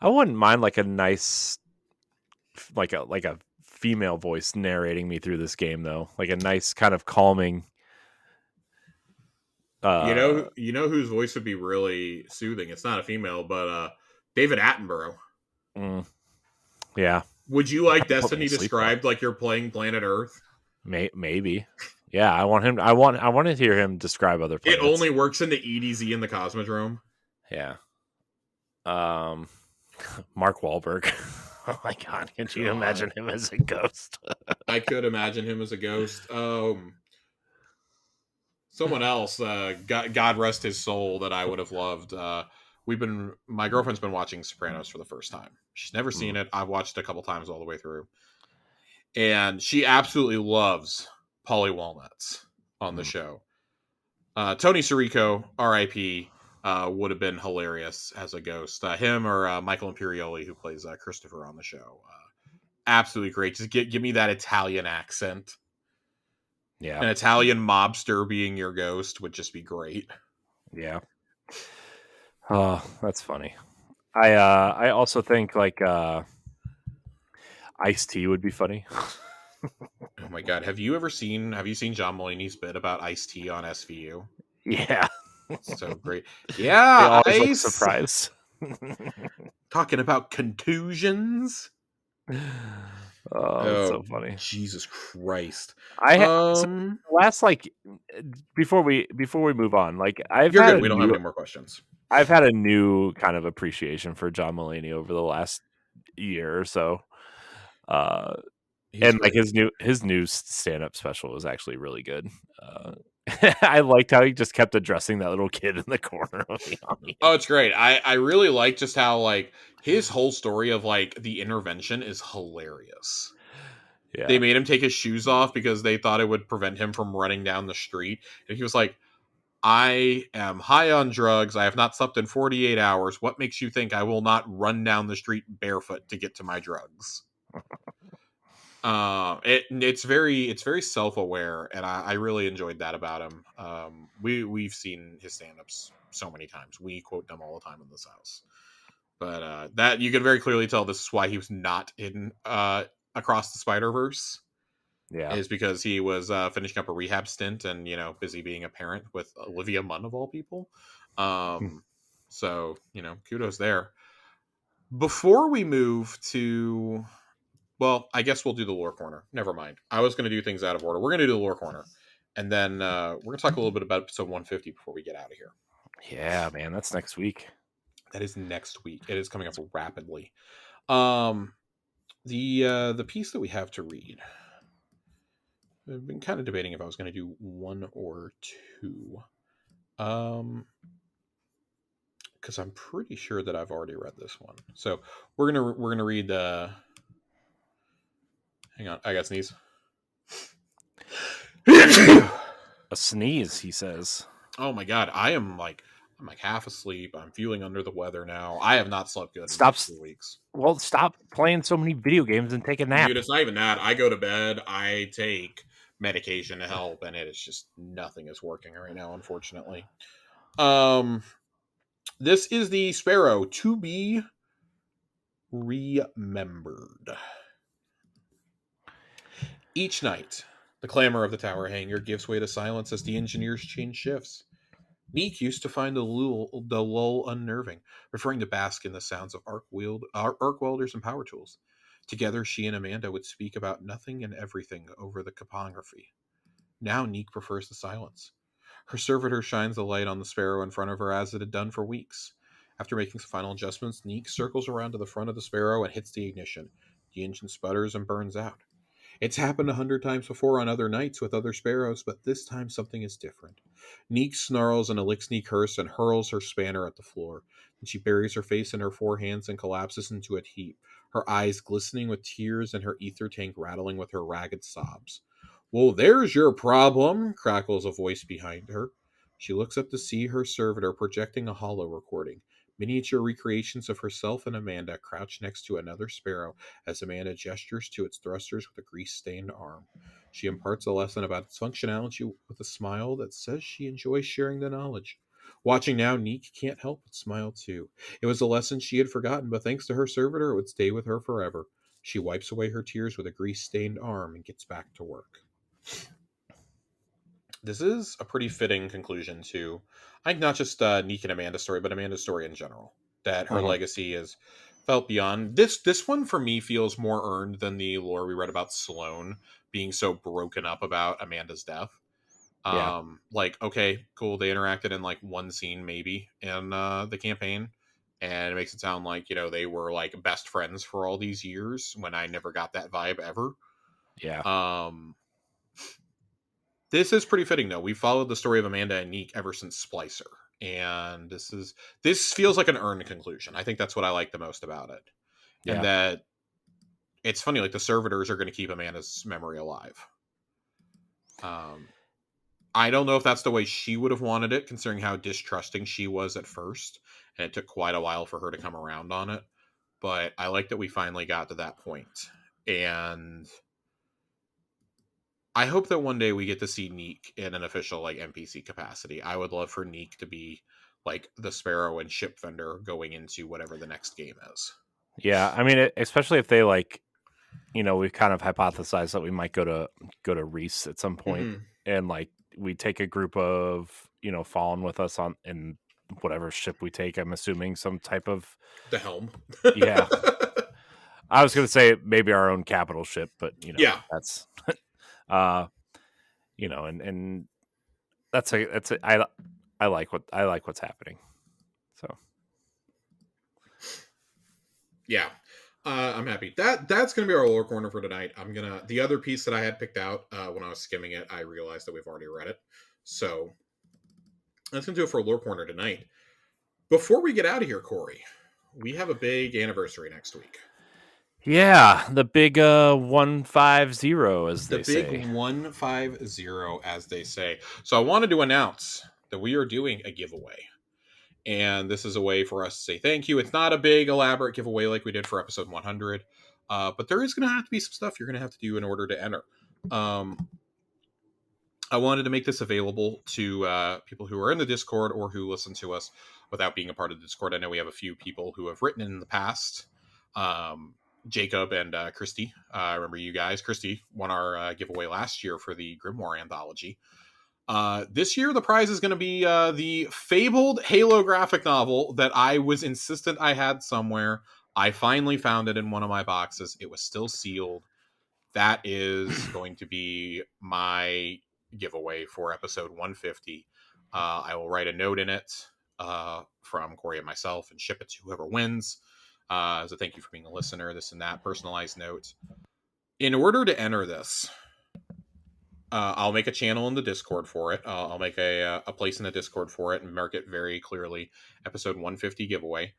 I wouldn't mind like a nice like a female voice narrating me through this game though. Like a nice kind of calming you know whose voice would be really soothing? It's not a female, but David Attenborough. Yeah. Would you like Destiny described like you're playing Planet Earth? Maybe. Yeah, I want to hear him describe other planets. It only works in the EDZ in the Cosmodrome. Yeah. Mark Wahlberg. Oh my God, can you imagine him as a ghost? I could imagine him as a ghost. Someone else, God rest his soul, that I would have loved. My girlfriend's been watching Sopranos for the first time. She's never seen it. I've watched it a couple times all the way through. And she absolutely loves Polly Walnuts on the show. Tony Sirico, R.I.P., would have been hilarious as a ghost. Him or Michael Imperioli, who plays Christopher on the show. Absolutely great. Just give me that Italian accent. Yeah. An Italian mobster being your ghost would just be great. Yeah. Oh, that's funny. I also think like Ice-T would be funny. Oh my god, have you seen John Mulaney's bit about Ice-T on SVU? Yeah. So great. They Yeah, always look Ice surprised. talking about contusions. Oh, that's so Oh, funny. Jesus Christ. So last before we move on, like You're good. We don't have any more questions. I've had a new kind of appreciation for John Mulaney over the last year or so. He's And great. like his new stand-up special was actually really good. I liked how he just kept addressing that little kid in the corner of the audience. Oh, it's great. I really like just how like his whole story of like the intervention is hilarious. They Yeah. made him take his shoes off because they thought it would prevent him from running down the street. And he was like, I am high on drugs. I have not slept in 48 hours. What makes you think I will not run down the street barefoot to get to my drugs? It's very self-aware, and I really enjoyed that about him. We've seen his stand-ups so many times. We quote them all the time in this house. But that you can very clearly tell this is why he was not in Across the Spider-Verse, Yeah. is because he was finishing up a rehab stint and busy being a parent with Olivia Munn of all people. So kudos there. Before we move to, well, I guess we'll do the lore corner. Never mind. I was going to do things out of order. We're going to do the lore corner, and then we're going to talk a little bit about episode 150 before we get out of here. Yeah, man, that's next week. That is next week. It is coming up rapidly. The piece that we have to read, I've been kind of debating if I was going to do one or two. Because I'm pretty sure that I've already read this one. So we're gonna read. Hang on, I got sneeze. A sneeze, he says. Oh my god, I'm like half asleep. I'm feeling under the weather now. I have not slept good in Stop. 2 weeks. Well, stop playing so many video games and take a nap. Dude, it's not even that. I go to bed. I take medication to help, and it is just nothing is working right now, unfortunately. This is the Sparrow to be remembered. Each night, the clamor of the tower hangar gives way to silence as the engineers change shifts. Neek used to find the lull unnerving, preferring to bask in the sounds of arc welders and power tools. Together, she and Amanda would speak about nothing and everything over the capography. Now Neek prefers the silence. Her servitor shines the light on the Sparrow in front of her as it had done for weeks. After making some final adjustments, Neek circles around to the front of the Sparrow and hits the ignition. The engine sputters and burns out. It's happened 100 times before on other nights with other Sparrows, but this time something is different. Neek snarls an Elixir curse and hurls her spanner at the floor. Then she buries her face in her forehands and collapses into a heap, her eyes glistening with tears and her ether tank rattling with her ragged sobs. Well, there's your problem, crackles a voice behind her. She looks up to see her servitor projecting a holo recording. Miniature recreations of herself and Amanda crouch next to another Sparrow as Amanda gestures to its thrusters with a grease-stained arm. She imparts a lesson about its functionality with a smile that says she enjoys sharing the knowledge. Watching now, Neek can't help but smile too. It was a lesson she had forgotten, but thanks to her servitor, it would stay with her forever. She wipes away her tears with a grease-stained arm and gets back to work. This is a pretty fitting conclusion to, I think, not just Neek and Amanda's story, but Amanda's story in general. That her legacy is felt beyond this. This one for me feels more earned than the lore we read about Sloan being so broken up about Amanda's death. Yeah. Like, okay, cool. They interacted in like one scene maybe in the campaign, and it makes it sound like they were like best friends for all these years when I never got that vibe ever. Yeah. This is pretty fitting, though. We followed the story of Amanda and Neek ever since Splicer, and this feels like an earned conclusion. I think that's what I like the most about it, and that it's funny. Like the servitors are going to keep Amanda's memory alive. I don't know if that's the way she would have wanted it, considering how distrusting she was at first, and it took quite a while for her to come around on it. But I like that we finally got to that point, and I hope that one day we get to see Neek in an official like NPC capacity. I would love for Neek to be like the Sparrow and ship vendor going into whatever the next game is. Yeah, I mean, especially if they like, we've kind of hypothesized that we might go to Reese at some point, Mm-hmm. and like we take a group of Fallen with us on in whatever ship we take. I'm assuming some type of The helm. yeah. I was gonna say maybe our own capital ship, but Yeah. that's uh and I like what's happening. So Yeah. I'm happy. That's gonna be our lore corner for tonight. The other piece that I had picked out when I was skimming it, I realized that we've already read it. So that's gonna do it for lore corner tonight. Before we get out of here, Corey, we have a big anniversary next week. yeah, the big 150, as The they big say. 150, as they say. So I wanted to announce that we are doing a giveaway. And this is a way for us to say thank you. It's not a big, elaborate giveaway like we did for episode 100, but there is going to have to be some stuff you're going to have to do in order to enter. I wanted to make this available to people who are in the Discord or who listen to us without being a part of the Discord. I know we have a few people who have written in the past. Jacob and Christy. I remember you guys. Christy won our giveaway last year for the Grimoire Anthology. This year, the prize is going to be the fabled Halo graphic novel that I was insistent I had somewhere. I finally found it in one of my boxes. It was still sealed. That is going to be my giveaway for episode 150. I will write a note in it from Corey and myself and ship it to whoever wins. As a thank you for being a listener, this and that, personalized note. In order to enter this, I'll make a channel in the Discord for it. I'll make a place in the Discord for it and mark it very clearly. Episode 150 giveaway.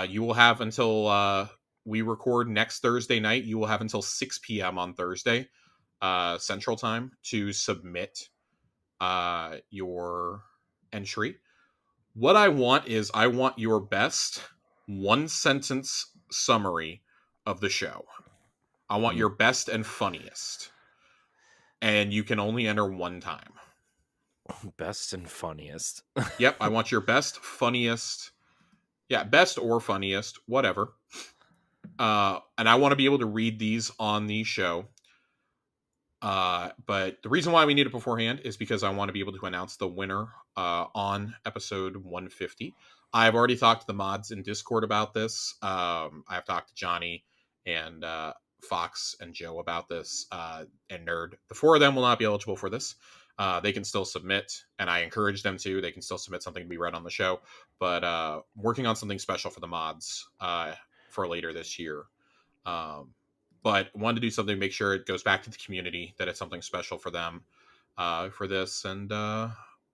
You will have until we record next Thursday night. You will have until 6 p.m. on Thursday, Central Time, to submit your entry. What I want is I want your best one sentence summary of the show. I want your best and funniest. And you can only enter one time. Best and funniest. Yep, I want your best, funniest. Yeah, best or funniest, whatever. And I want to be able to read these on the show. But the reason why we need it beforehand is because I want to be able to announce the winner on episode 150. I've already talked to the mods in Discord about this. I've talked to Johnny and Fox and Joe about this, and Nerd. The four of them will not be eligible for this. They can still submit, and I encourage them to. They can still submit something to be read on the show. But working on something special for the mods for later this year. But wanted to do something to make sure it goes back to the community, that it's something special for them for this. And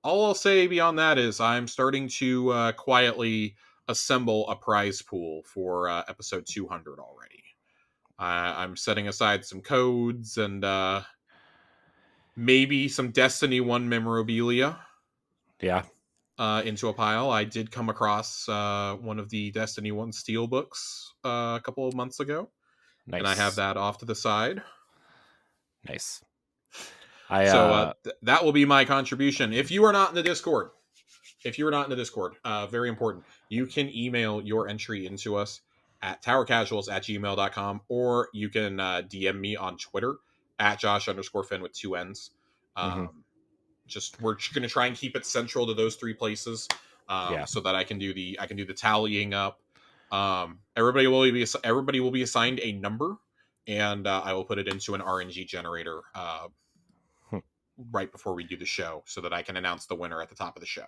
all I'll say beyond that is I'm starting to quietly assemble a prize pool for episode 200 already. I'm setting aside some codes and maybe some Destiny 1 memorabilia. Yeah. Into a pile. I did come across one of the Destiny 1 steel books a couple of months ago. Nice. And I have that off to the side. Nice. That will be my contribution. If you are not in the Discord, very important, you can email your entry into us at towercasuals@gmail.com, or you can DM me on Twitter at Josh_Finn with 2 N's. We're just going to try and keep it central to those 3 places, so that I can do the tallying up. Everybody will be assigned a number, and I will put it into an RNG generator right before we do the show, so that I can announce the winner at the top of the show.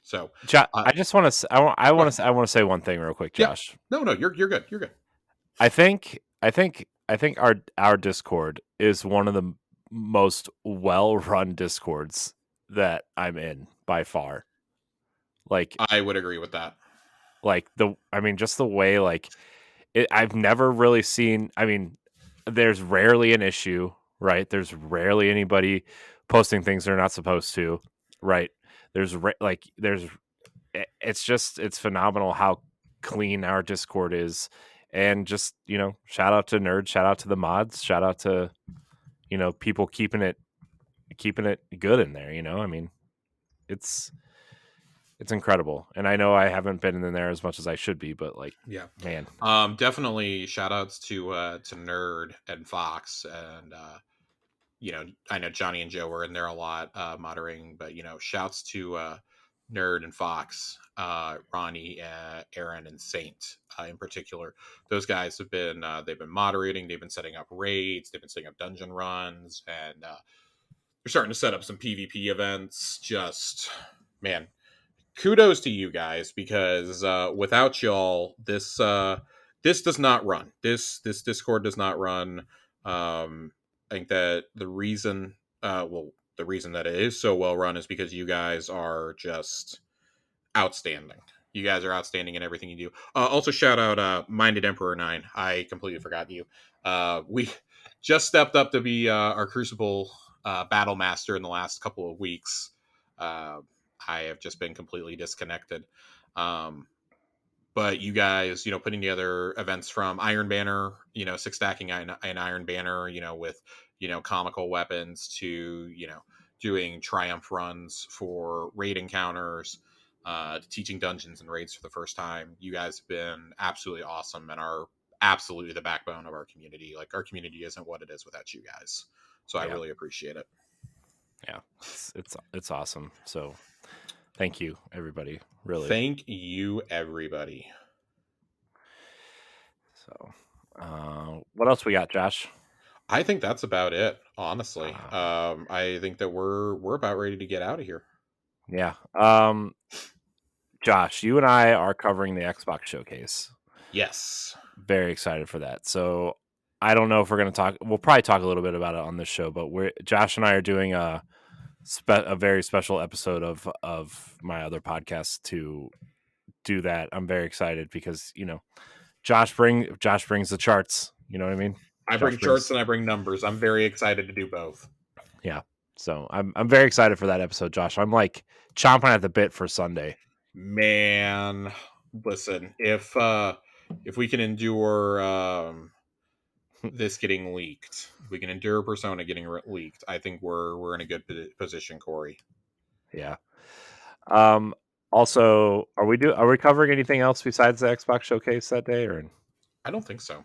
So, I just want to. I want to say one thing real quick, Josh. Yeah. No, you're good. You're good. I think our Discord is one of the most well-run Discords that I'm in by far. Like, I would agree with that. Like just the way I've never really seen. I mean, there's rarely an issue, right? There's rarely anybody posting things they're not supposed to, right? It's phenomenal how clean our Discord is, and just shout out to Nerd, shout out to the mods, shout out to people keeping it good in there. I mean, it's It's incredible. And I know I haven't been in there as much as I should be, but like, Yeah. man. Definitely shout outs to Nerd and Fox, and I know Johnny and Joe were in there a lot, moderating, but shouts to Nerd and Fox, Ronnie, Aaron, and Saint in particular. Those guys have been they've been moderating, they've been setting up raids, they've been setting up dungeon runs, and they're starting to set up some PvP events. Just, man, kudos to you guys, because without y'all, this does not run. This Discord does not run. I think that the reason that it is so well run is because you guys are just outstanding. You guys are outstanding in everything you do. Also, shout out Minded Emperor 9. I completely forgot you. We just stepped up to be our Crucible battle master in the last couple of weeks. I have just been completely disconnected. But you guys, putting together events from Iron Banner, six stacking an Iron Banner, with, comical weapons, to, doing triumph runs for raid encounters, teaching dungeons and raids for the first time. You guys have been absolutely awesome and are absolutely the backbone of our community. Like, our community isn't what it is without you guys. So I really appreciate it. Yeah, it's awesome. So thank you, everybody. Really. Thank you, everybody. So, what else we got, Josh? I think that's about it, honestly. I think that we're about ready to get out of here. Yeah. Josh, you and I are covering the Xbox showcase. Yes. Very excited for that. So I don't know if we're going to talk. We'll probably talk a little bit about it on this show, but Josh and I are doing a very special episode of my other podcast to do that. I'm very excited because Josh brings the charts. You know what I mean? I bring charts and I bring numbers. I'm very excited to do both. Yeah. So I'm very excited for that episode, Josh. I'm like chomping at the bit for Sunday. Man, listen, if we can endure this getting leaked, if we can endure Persona getting leaked, I think we're in a good position, Corey. Yeah. Also, are we covering anything else besides the Xbox showcase that day, or? I don't think so.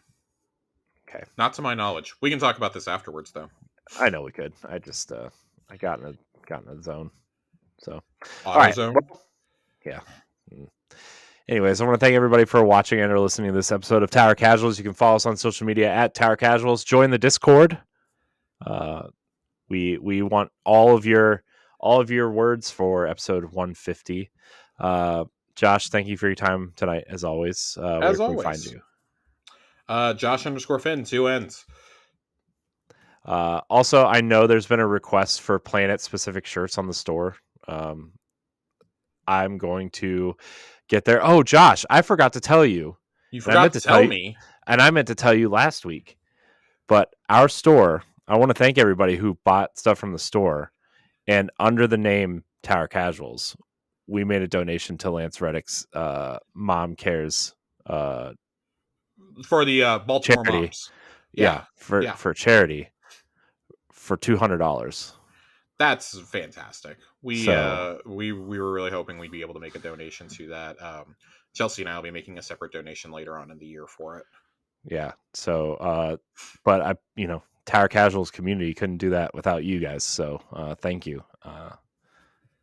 Okay. Not to my knowledge. We can talk about this afterwards, though. I know we could. I just I got in a zone. So all right. Zone? Well, yeah. Anyways, I want to thank everybody for watching and or listening to this episode of Tower Casuals. You can follow us on social media at Tower Casuals. Join the Discord. We want all of your words for episode 150. Josh, thank you for your time tonight, as always. Where can we find you? Josh_Finn, 2 N's. Also, I know there's been a request for Planet-specific shirts on the store. I'm going to get there. Oh, Josh, I forgot to tell you. You forgot to tell me. And I meant to tell you last week. But our store, I want to thank everybody who bought stuff from the store. And under the name Tower Casuals, we made a donation to Lance Reddick's Mom Cares for the Baltimore charity. Moms. For charity for $200. That's fantastic. We were really hoping we'd be able to make a donation to that. Chelsea and I will be making a separate donation later on in the year for it. Yeah. So, but Tower Casuals community couldn't do that without you guys. So, thank you.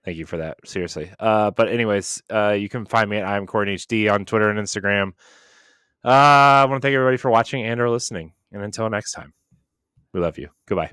Thank you for that. Seriously. But anyways, you can find me at I'm Corey HD on Twitter and Instagram. I want to thank everybody for watching and or listening. And until next time, we love you. Goodbye.